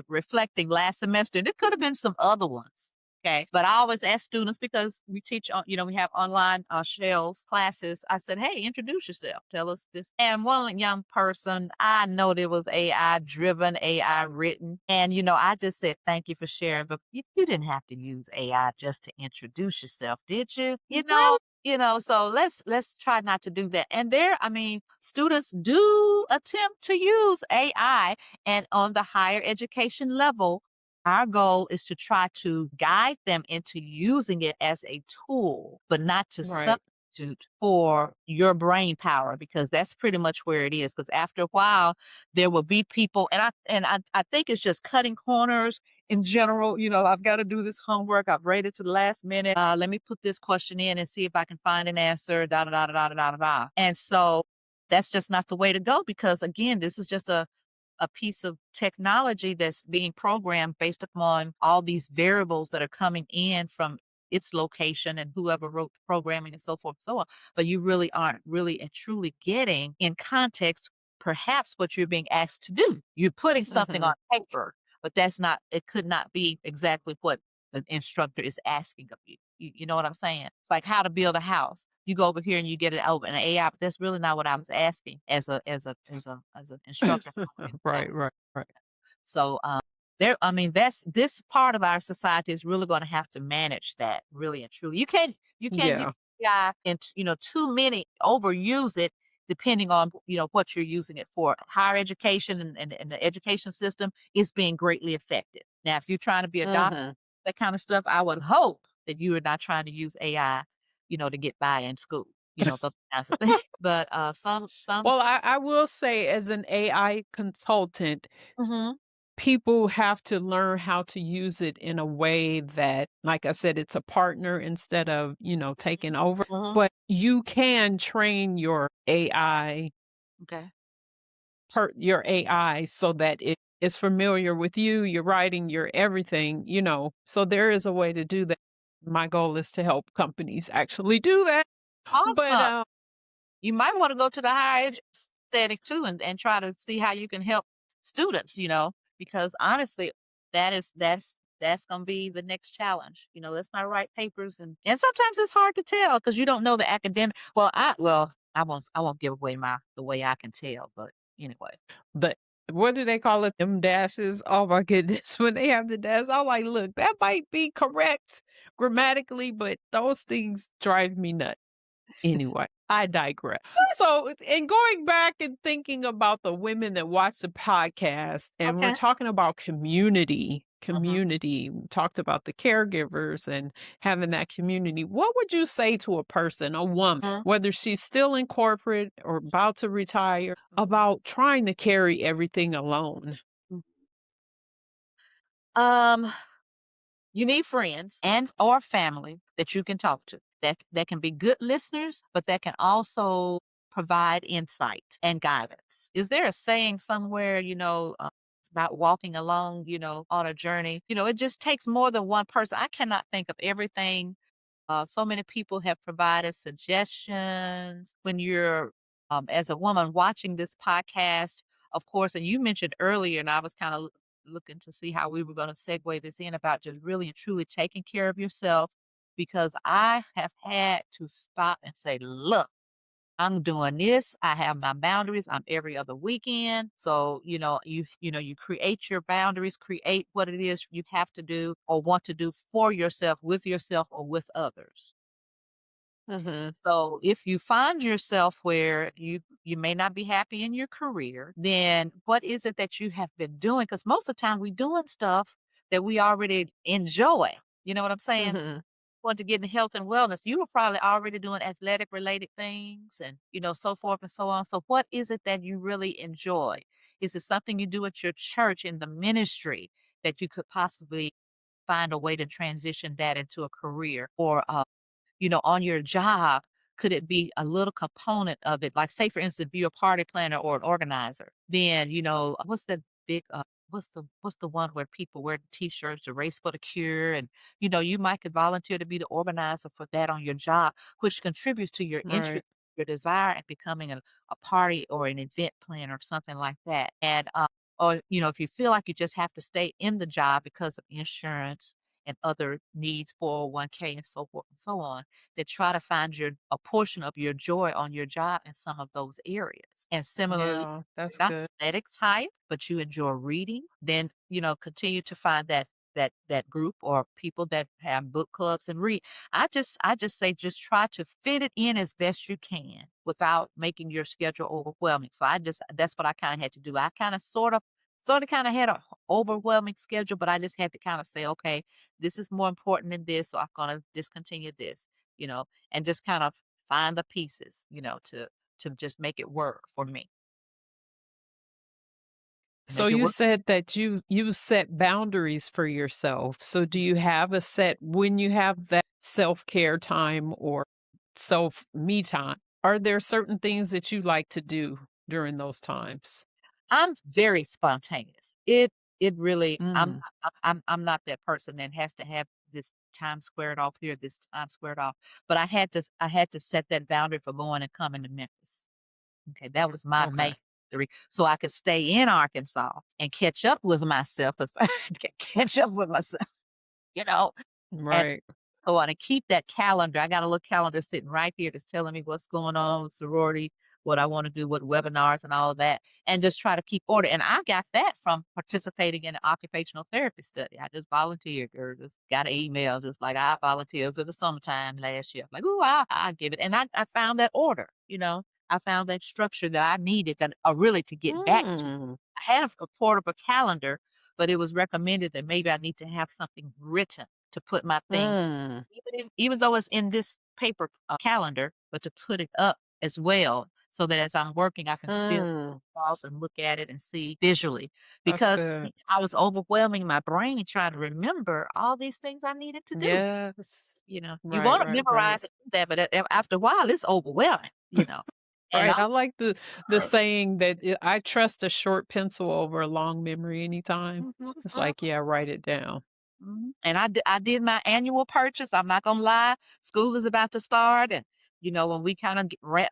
reflecting last semester. There could have been some other ones. Okay. But I always ask students because we teach on, we have online shells classes. I said, hey, introduce yourself. Tell us this. And one young person, I know there was AI driven, AI written. And, I just said, thank you for sharing, but you didn't have to use AI just to introduce yourself, did you? So let's try not to do that. And students do attempt to use AI, and on the higher education level, our goal is to try to guide them into using it as a tool, but not to Right. substitute for your brain power, because that's pretty much where it is. Because after a while, there will be people, and I think it's just cutting corners in general. I've got to do this homework. I've waited to the last minute. Let me put this question in and see if I can find an answer. Da da da da da da da da. And so that's just not the way to go, because again, this is just a piece of technology that's being programmed based upon all these variables that are coming in from its location and whoever wrote the programming and so forth and so on. But you really aren't really and truly getting in context perhaps what you're being asked to do. You're putting something Mhm. on paper, but it could not be exactly what the instructor is asking of you. You know what I'm saying? It's like how to build a house. You go over here and you get it over an AI, but that's really not what I was asking as an instructor. Right, right, right. So that's this part of our society is really going to have to manage that really and truly. You can't use Yeah. AI and too many overuse it, depending on what you're using it for. Higher education and the education system is being greatly affected. Now, if you're trying to be a doctor, Mhm. that kind of stuff, I would hope that you are not trying to use AI, to get by in school. Those kinds of things. But some. Well, I will say, as an AI consultant, Mhm. people have to learn how to use it in a way that, like I said, it's a partner instead of, taking over. Mhm. But you can train Okay. your AI so that it is familiar with you, your writing, your everything, So there is a way to do that. My goal is to help companies actually do that. But Awesome. You might want to go to the higher ed setting too, and try to see how you can help students, because honestly, that's gonna be the next challenge. Let's not write papers, and sometimes it's hard to tell because you don't know the academic. I won't give away the way I can tell, but anyway. the what do they call it? Them dashes. Oh my goodness. When they have the dash, I'm like, look, that might be correct grammatically, but those things drive me nuts. Anyway, I digress. So, in going back and thinking about the women that watch the podcast, and we're Okay. talking about community, Mhm. we talked about the caregivers and having that community. What would you say to a person, a woman, Mhm. whether she's still in corporate or about to retire, Mhm. about trying to carry everything alone? Mhm. Um, You need friends and or family that you can talk to that can be good listeners, but that can also provide insight and guidance. Is there a saying somewhere, it's about walking along, on a journey? It just takes more than one person. I cannot think of everything. So many people have provided suggestions when you're, as a woman watching this podcast, of course, and you mentioned earlier, and I was kind of looking to see how we were going to segue this in about just really and truly taking care of yourself, because I have had to stop and say, look, I'm doing this. I have my boundaries. I'm every other weekend. So, you create your boundaries, create what it is you have to do or want to do for yourself, or with others. Mhm. So if you find yourself where you may not be happy in your career, then what is it that you have been doing? Because most of the time we doing stuff that we already enjoy. You know what I'm saying? Mhm. want to get into health and wellness, you were probably already doing athletic related things and, so forth and so on. So what is it that you really enjoy? Is it something you do at your church in the ministry that you could possibly find a way to transition that into a career? Or on your job, could it be a little component of it? Like, say, for instance, be a party planner or an organizer. Then, what's the big, what's the one where people wear the t-shirts, the race for the cure, and you might could volunteer to be the organizer for that on your job, which contributes to your Right. interest, your desire in becoming a party or an event planner or something like that. And or if you feel like you just have to stay in the job because of insurance and other needs, 401k and so forth and so on, that try to find a portion of your joy on your job in some of those areas. And similarly, Yeah, you're that's not good. athletics type, but you enjoy reading, then continue to find that group or people that have book clubs and read. I just say just try to fit it in as best you can without making your schedule overwhelming. So that's what I kind of had to do. I kind of sort of kind of had a overwhelming schedule, but I just had to kind of say, okay, this is more important than this, so I'm gonna discontinue this, and just kind of find the pieces, to just make it work for me. So Make it you work. said that you set boundaries for yourself. So do you have a set when you have that self-care time or self me time? Are there certain things that you like to do during those times? I'm very spontaneous. It really Mm, I'm not that person that has to have this time squared off here, this time squared off. But I had to set that boundary for going and coming to Memphis. Okay, that was my main okay. victory, so I could stay in Arkansas and catch up with myself, 'cause catch up with myself, you know, and Right. so on, and keep that calendar. I got a little calendar sitting right here that's telling me what's going on with sorority, what I want to do, what webinars and all of that, and just try to keep order. And I got that from participating in an occupational therapy study. I just volunteered or just got an email, just like I volunteered. It was in the summertime last year. Like, ooh, I give it. And I found that order, I found that structure that I needed that really to get back to. Mm, I have a portable calendar, but it was recommended that maybe I need to have something written to put my things, mm, even though it's in this paper calendar, but to put it up as well so that as I'm working, I can still mm. pause and look at it and see visually That's because good. I was overwhelming my brain trying to remember all these things I needed to do. Yes. You Right, want to right, right. memorize it, that, but after a while, it's overwhelming. And Right. I'm I like the first. saying that I trust a short pencil over a long memory anytime. Mhm, It's mhm. like, yeah, write it down. Mhm, and I did my annual purchase. I'm not gonna lie, school is about to start, and, when we kinda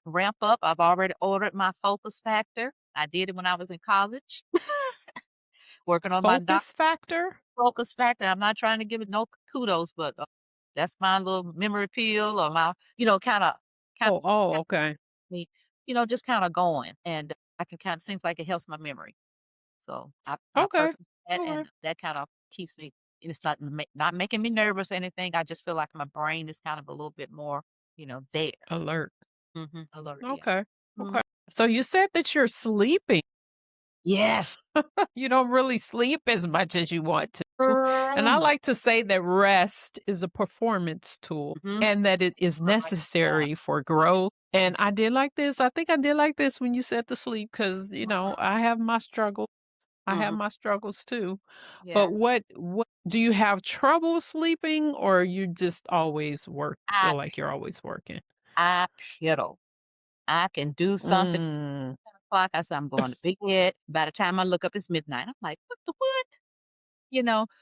ramp up, I've already ordered my Focus Factor. I did it when I was in college, working on my Focus factor? Focus Factor. I'm not trying to give it no kudos, but, that's my little memory pill or my kinda Oh, oh, okay. me, just kinda going, and I can kinda seems like it helps my memory. So I Okay. purchased that, Okay. and that kind of keeps me. It's not making me nervous or anything. I just feel like my brain is kind of a little bit more, there. Alert. Alert. Yeah. Okay. Mhm. Okay. So you said that you're sleeping. Yes. You don't really sleep as much as you want to. And I Mhm. like to say that rest is a performance tool and that it is I like that. necessary for growth. And I did like this. I think I did like this when you said to sleep because, I have my struggles. I have Mhm. my struggles too. Yeah. But what do you have trouble sleeping or you just always I feel like you're always working? I piddle. I can do something Mm. 10 o'clock. I say I'm going to bed. By the time I look up, it's midnight. I'm like, what the what?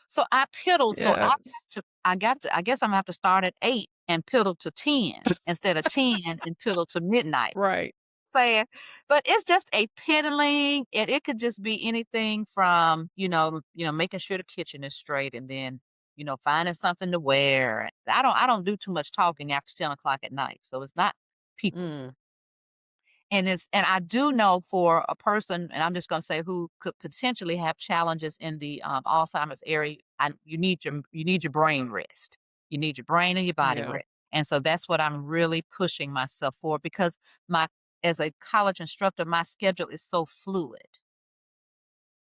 So I piddle. So Yes. I guess I'm gonna have to start at 8 and piddle to 10 instead of 10 and piddle to midnight. Right. Saying, but it's just a piddling, and it could just be anything from, making sure the kitchen is straight and then, finding something to wear. I don't do too much talking after 10 o'clock at night. So it's not people. Mm. And I do know for a person, and I'm just going to say who could potentially have challenges in the Alzheimer's area, you need your brain rest. You need your brain and your body Yeah. rest. And so that's what I'm really pushing myself for because my as a college instructor, my schedule is so fluid.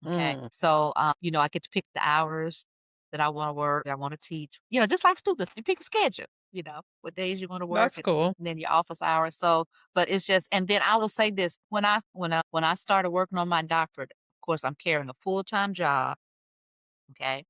Okay. Mm. So I get to pick the hours that I want to work, that I want to teach. Just like students, you pick a schedule. what days you want to work That's cool. and then your office hours. So, but it's just, and then I will say this, when I started working on my doctorate, of course, I'm carrying a full-time job. Okay.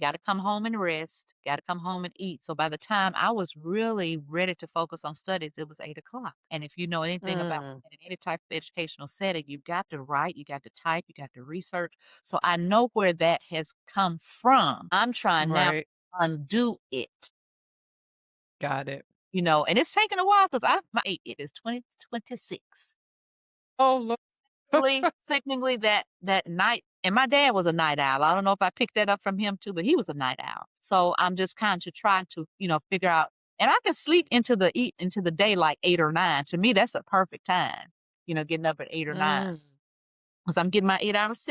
Got to come home and rest, got to come home and eat. So by the time I was really ready to focus on studies, it was 8 o'clock. And if you know anything about Mm, in any type of educational setting, you've got to write, you got to type, you got to research. So I know where that has come from. I'm trying now to right. undo it, Got it. and it's taken a while because my it is 2026. Oh, look. Sickeningly that night, and my dad was a night owl. I don't know if I picked that up from him too, but he was a night owl. So I'm just kind of trying to, figure out, and I can sleep into the day like 8 or 9. To me, that's a perfect time, getting up at 8 or 9 Mm, because I'm getting my 8 hours,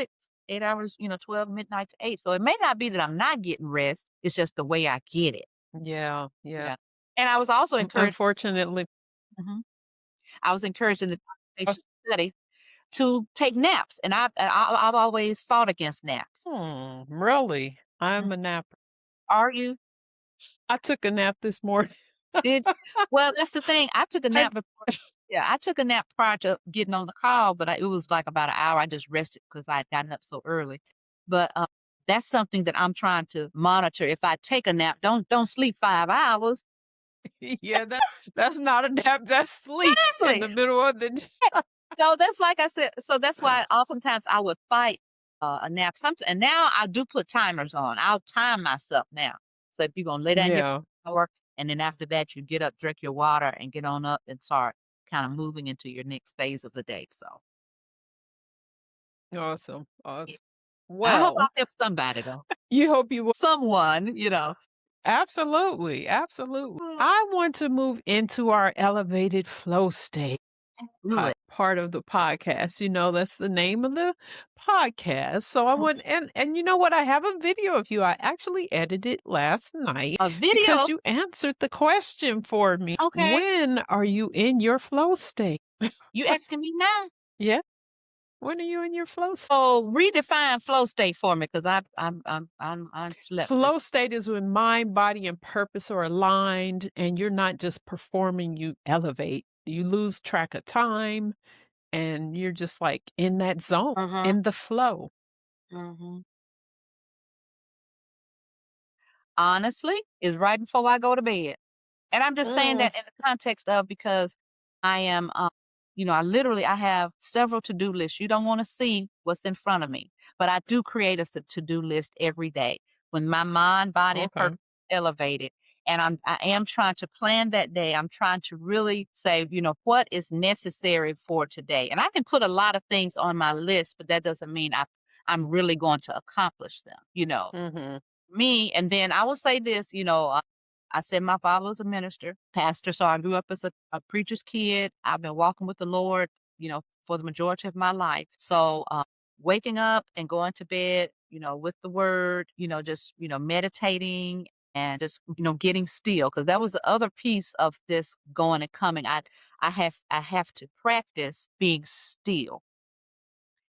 12 midnight to 8. So it may not be that I'm not getting rest. It's just the way I get it. yeah. Yeah. Yeah. And I was also encouraged. Unfortunately. Mhm. I was encouraged in the uh, conversation study to take naps, and I've always fought against naps. Really? Mhm. I'm a napper. Are you? I took a nap this morning. Did Well, that's the thing. I took a I nap before. Yeah, I took a nap prior to getting on the call, but it was like about an hour. I just rested because I had gotten up so early. But that's something that I'm trying to monitor. If I take a nap, don't sleep 5 hours. yeah, that's not a nap, that's sleep in Exactly. the middle of the day. So that's like I said. So that's why oftentimes I would fight a nap. And now I do put timers on. I'll time myself now. So if you're gonna lay down your Yeah. hour, and then after that you get up, drink your water, and get on up and start kind of moving into your next phase of the day. So Awesome. yeah. Awesome. I hope I Well, help somebody though. you hope you will. Someone. Absolutely. Absolutely. Mm. I want to move into our elevated flow state. Do it. Part of the podcast. That's the name of the podcast. So I Mm. want and you know what? I have a video of you. I actually edited it last night A because video. you answered the question for me. Okay. When are you in your flow state? You asking me now? Yeah. When are you in your flow state? So redefine flow state for me because I'm slept. Flow state is when mind, body, and purpose are aligned and you're not just performing, you elevate. You lose track of time and you're just like in that zone, Uh-huh. in the flow. Mm-hmm. Honestly, is right before I go to bed. And I'm just saying Mm, that in the context of because I am, I have several to-do lists. You don't want to see what's in front of me, but I do create a to-do list every day when my mind, body, and okay. purpose is elevated. And I am trying to plan that day. I'm trying to really say, what is necessary for today. And I can put a lot of things on my list, but that doesn't mean I'm really going to accomplish them. Mhm. Me, and then I will say this, I said my father was a minister, pastor, so I grew up as a preacher's kid. I've been walking with the Lord, for the majority of my life. So waking up and going to bed, with the word, just, meditating and just, getting still. Because that was the other piece of this going and coming. I have to practice being still.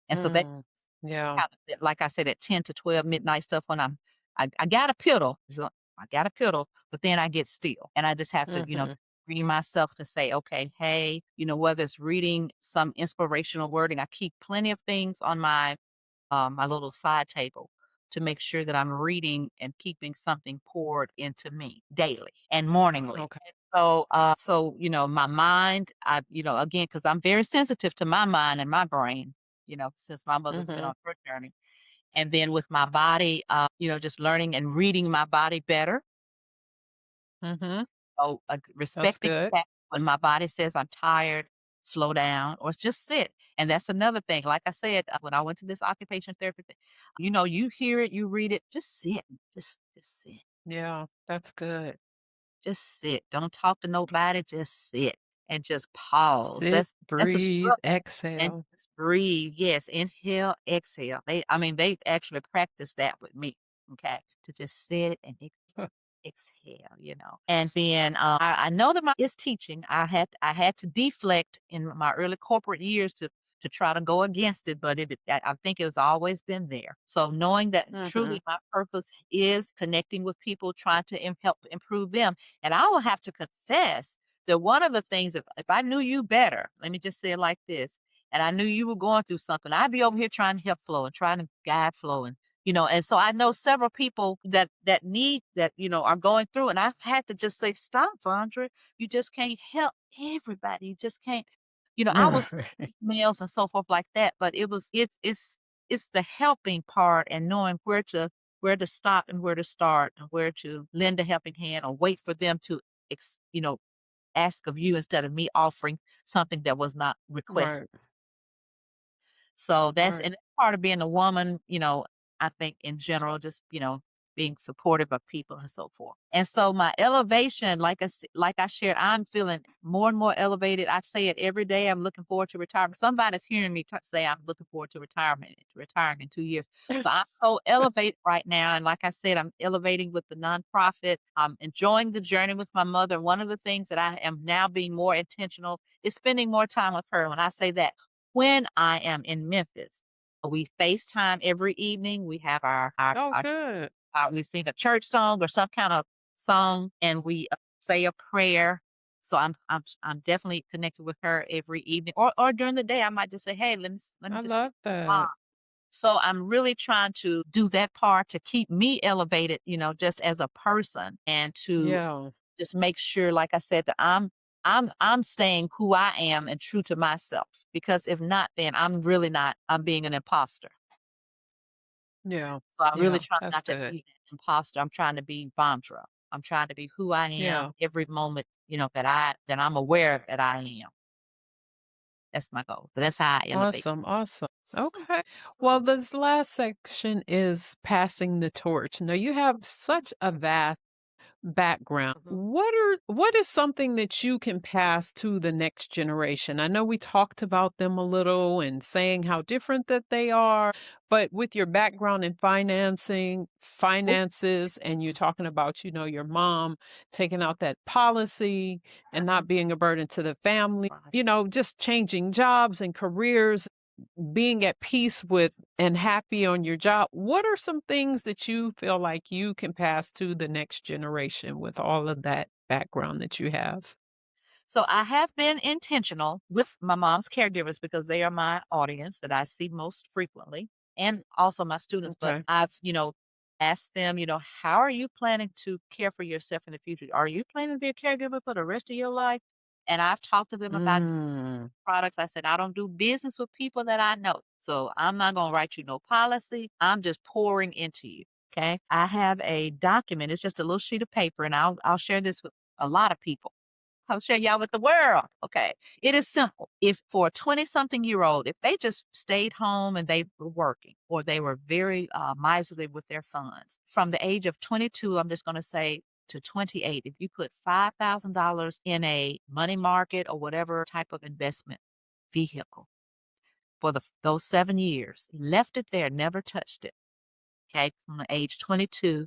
And so that Mm. Yeah. kind of like I said, at 10 to 12 midnight stuff when I got a piddle. So I got a piddle, but then I get still. And I just have to, Mhm. read myself to say, okay, hey, whether it's reading some inspirational wording, I keep plenty of things on my little side table to make sure that I'm reading and keeping something poured into me daily and morningly. Okay. So my mind, again, because I'm very sensitive to my mind and my brain, since my mother's been Mhm. on her journey. And then with my body, just learning and reading my body better. Mhm. So That's respecting good. that when my body says I'm tired, slow down or just sit. And that's another thing. Like I said, when I went to this occupation therapy, you hear it, you read it, just sit, just sit, Yeah, that's good. just sit. Don't talk to nobody, just sit and just pause. Sit, That's a breathe, struggle. And exhale. just breathe. Yes, inhale, exhale. They actually practice that with me. Okay, to just sit and exhale. And then I know that my is teaching. I had to deflect in my early corporate years to to try to go against it, but I think it's always been there. So knowing that Mhm. truly my purpose is connecting with people, trying to help improve them. And I will have to confess that one of the things, if I knew you better, let me just say it like this, and I knew you were going through something, I'd be over here trying to help Flo and trying to guide Flo and and so I know several people that need that, are going through, and I've had to just say, stop, Vondra. You just can't help everybody. You just can't, I was Right. emails and so forth like that, but it's the helping part and knowing where to stop and where to start and where to lend a helping hand or wait for them to ex, you know, ask of you instead of me offering something that was not requested. Right. So that's Right. and that's part of being a woman, I think in general, just, being supportive of people and so forth. And so my elevation, like I shared, I'm feeling more and more elevated. I say it every day. I'm looking forward to retirement. Somebody's hearing me say I'm looking forward to retiring in 2 years. So I'm so elevated right now. And like I said, I'm elevating with the nonprofit. I'm enjoying the journey with my mother. And one of the things that I am now being more intentional is spending more time with her. When I say that, when I am in Memphis, we FaceTime every evening. We have Oh, good. we sing a church song or some kind of song, and we say a prayer. So I'm definitely connected with her every evening, or during the day. I might just say, "Hey, let me I just speak love to mom." that. So I'm really trying to do that part to keep me elevated, just as a person, and to Yeah. just make sure, like I said, that I'm staying who I am and true to myself. Because if not, then I'm really not. I'm being an imposter. Yeah. So I'm really Yeah. trying That's not to good. be an imposter. I'm trying to be Vondra. I'm trying to be who I am Yeah. every moment, that I'm aware that I am. That's my goal. So that's how I elevate. Awesome. Awesome. Okay. Well, this last section is passing the torch. Now, you have such a vast background. Mhm. What is something that you can pass to the next generation? I know we talked about them a little and saying how different that they are, but with your background in finances, and you're talking about, your mom taking out that policy and not being a burden to the family, Right. just changing jobs and careers, being at peace with and happy on your job, what are some things that you feel like you can pass to the next generation with all of that background that you have? So I have been intentional with my mom's caregivers because they are my audience that I see most frequently, and also my students. But Okay. I've, asked them, how are you planning to care for yourself in the future? Are you planning to be a caregiver for the rest of your life? And I've talked to them about Mm. products. I said, I don't do business with people that I know. So I'm not going to write you no policy. I'm just pouring into you. Okay. I have a document. It's just a little sheet of paper, and I'll share this with a lot of people. I'll share y'all with the world. Okay. It is simple. If for a 20-something-year-old, if they just stayed home and they were working, or they were very miserly with their funds, from the age of 22, I'm just going to say to 28, if you put $5,000 in a money market or whatever type of investment vehicle for those 7 years, left it there, never touched it. Okay. From the age 22,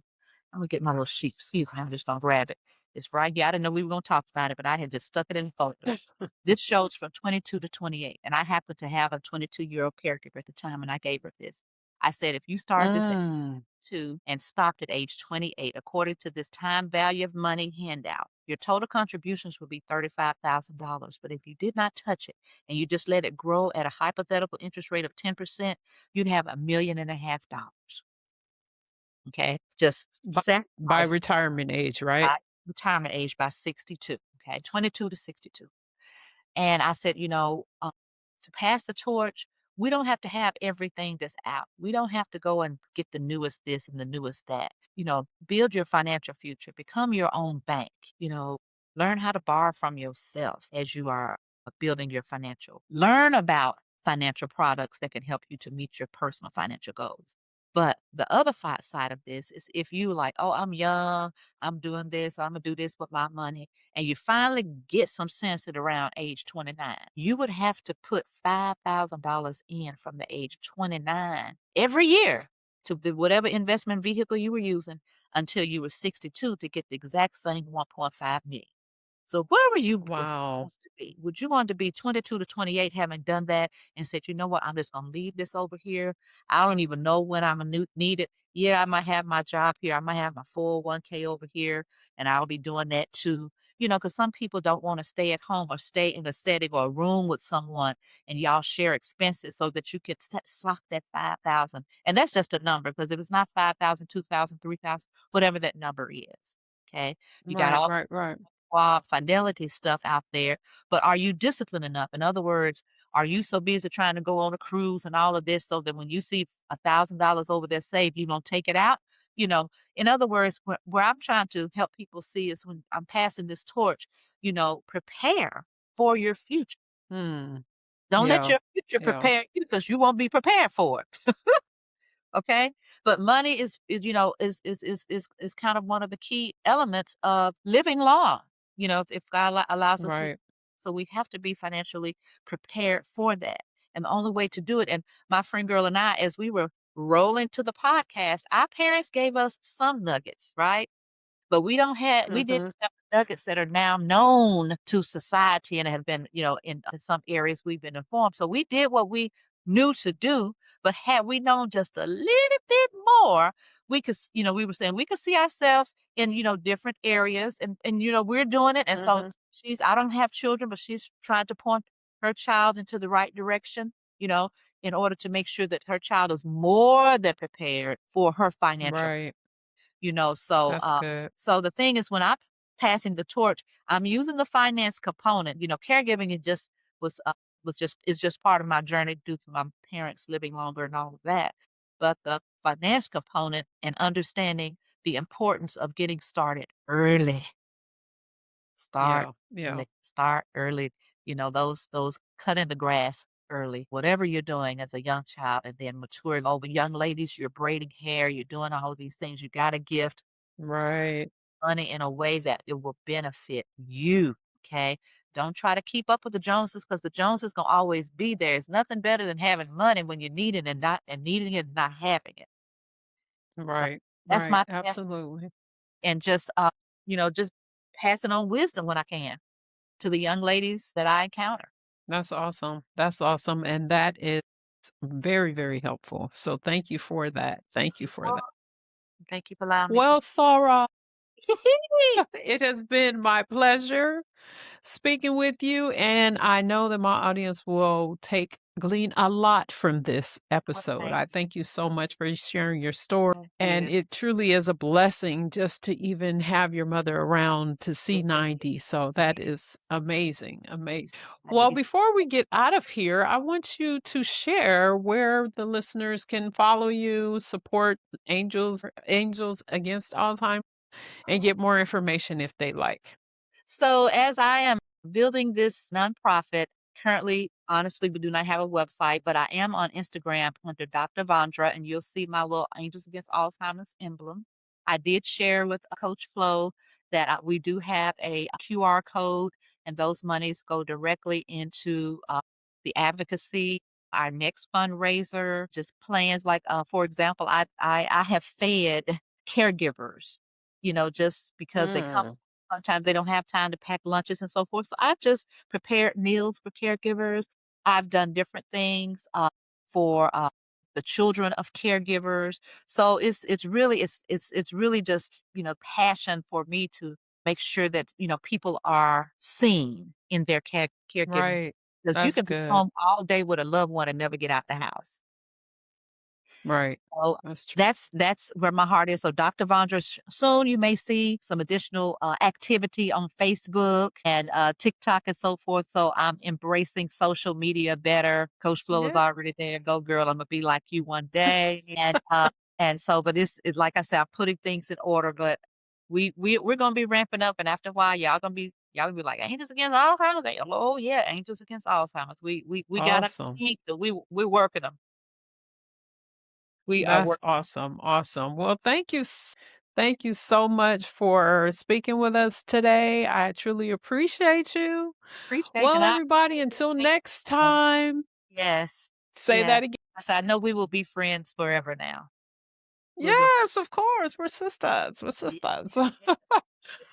I'm gonna get my little sheet. Excuse me, I'm just gonna grab it. It's right here. I didn't know we were gonna talk about it, but I had just stuck it in the folder. This shows from 22 to 28, and I happened to have a 22-year-old caregiver at the time, and I gave her this. I said, if you started this at Mm. 2 and stopped at age 28, according to this time value of money handout, your total contributions would be $35,000. But if you did not touch it and you just let it grow at a hypothetical interest rate of 10%, you'd have $1.5 million. Okay, just By, by sacrifice retirement age, right? by retirement age by 62, okay, 22 to 62. And I said, to pass the torch, we don't have to have everything that's out. We don't have to go and get the newest this and the newest that. Build your financial future, become your own bank, learn how to borrow from yourself as you are building your financial. Learn about financial products that can help you to meet your personal financial goals. But the other side of this is if you like, oh, I'm young, I'm doing this, I'm gonna do this with my money, and you finally get some sense at around age 29, you would have to put $5,000 in from the age of 29 every year to whatever investment vehicle you were using until you were 62 to get the exact same 1.5 million. So where were you Wow. want to be? Would you want to be 22 to 28 having done that and said, you know what, I'm just going to leave this over here. I don't even know when I'm going to need it. Yeah, I might have my job here. I might have my 401k over here, and I'll be doing that too. Because some people don't want to stay at home or stay in a setting or a room with someone and y'all share expenses so that you could sock that 5,000. And that's just a number, because if it's not 5,000, 2,000, 3,000, whatever that number is. Okay. You got Right, all right, right. fidelity stuff out there, but are you disciplined enough? In other words, are you so busy trying to go on a cruise and all of this so that when you see $1,000 over there saved, you don't take it out? You know, in other words, where I'm trying to help people see is when I'm passing this torch, prepare for your future. Hmm. Don't let Yeah. your future Yeah. prepare you, because you won't be prepared for it. Okay. But money is kind of one of the key elements of living long, if God allows us to. Right. So we have to be financially prepared for that. And the only way to do it, and my friend girl and I, as we were rolling to the podcast, our parents gave us some nuggets, right? But we didn't Mm-hmm. have nuggets that are now known to society and have been, in some areas we've been informed. So we did what we knew to do, but had we known just a little bit more, we could, we were saying we could see ourselves in, different areas, and we're doing it. And so Mm-hmm. I don't have children, but she's trying to point her child into the right direction, in order to make sure that her child is more than prepared for her financial, Right. so That's good. so the thing is, when I'm passing the torch, I'm using the finance component. Caregiving is just part of my journey due to my parents living longer and all of that. But the finance component and understanding the importance of getting started early. Start Yeah. Yeah. early. Start early. Those cutting the grass early. Whatever you're doing as a young child, and then maturing over. Young ladies, you're braiding hair, you're doing all of these things. You got a gift, Right. money in a way that it will benefit you. Okay. Don't try to keep up with the Joneses, because the Joneses gonna always be there. It's nothing better than having money when you need it and needing it and not having it. So Right. that's Right. my best, Absolutely. and just passing on wisdom when I can to the young ladies that I encounter. That's awesome. That's awesome. And that is very, very helpful. So thank you for that. Thank you for Well, that. thank you for allowing me to. Well, Sarah, it has been my pleasure speaking with you. And I know that my audience will glean a lot from this Well, episode. thank I thank you so much for sharing your story. And you. it truly is a blessing just to even have your mother around to see Yes, it 90. is. So that is amazing. Amazing. Well, Amazing. before we get out of here, I want you to share where the listeners can follow you, support Angels Against Alzheimer, and get more information if they like. So as I am building this nonprofit, currently, honestly, we do not have a website, but I am on Instagram under Dr. Vondra, and you'll see my little Angels Against Alzheimer's emblem. I did share with Coach Flo that we do have a QR code, and those monies go directly into the advocacy. Our next fundraiser, just plans like, for example, I have fed caregivers, just because they come. Mm, Sometimes they don't have time to pack lunches and so forth. So I've just prepared meals for caregivers. I've done different things for the children of caregivers. So it's really just passion for me to make sure that people are seen in their caregiving, right. because you That's can be good. home all day with a loved one and never get out the house. Right. So That's true. that's where my heart is. So Dr. Vondra, soon you may see some additional activity on Facebook and TikTok and so forth. So I'm embracing social media better. Coach Flo is Yeah. already there. Go girl, I'm gonna be like you one day. And so, but like I said, I'm putting things in order. But we're gonna be ramping up, and after a while, y'all gonna be like Angels Against Alzheimer's. Oh yeah, Angels Against Alzheimer's. We got a Awesome. we're working them. We are That's working. awesome. Awesome. Well, thank you. Thank you so much for speaking with us today. I truly appreciate you. Appreciate you. Well, And I everybody, appreciate until you. next time, Yes. say Yeah. that again. I said, I know we will be friends forever now. We'll be. Yes, of course. We're sisters. We're Yes. sisters. Yes.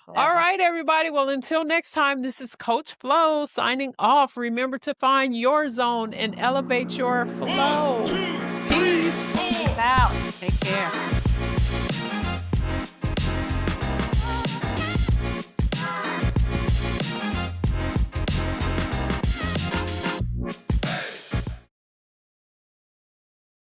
All right, everybody. Well, until next time, this is Coach Flo signing off. Remember to find your zone and elevate your flow.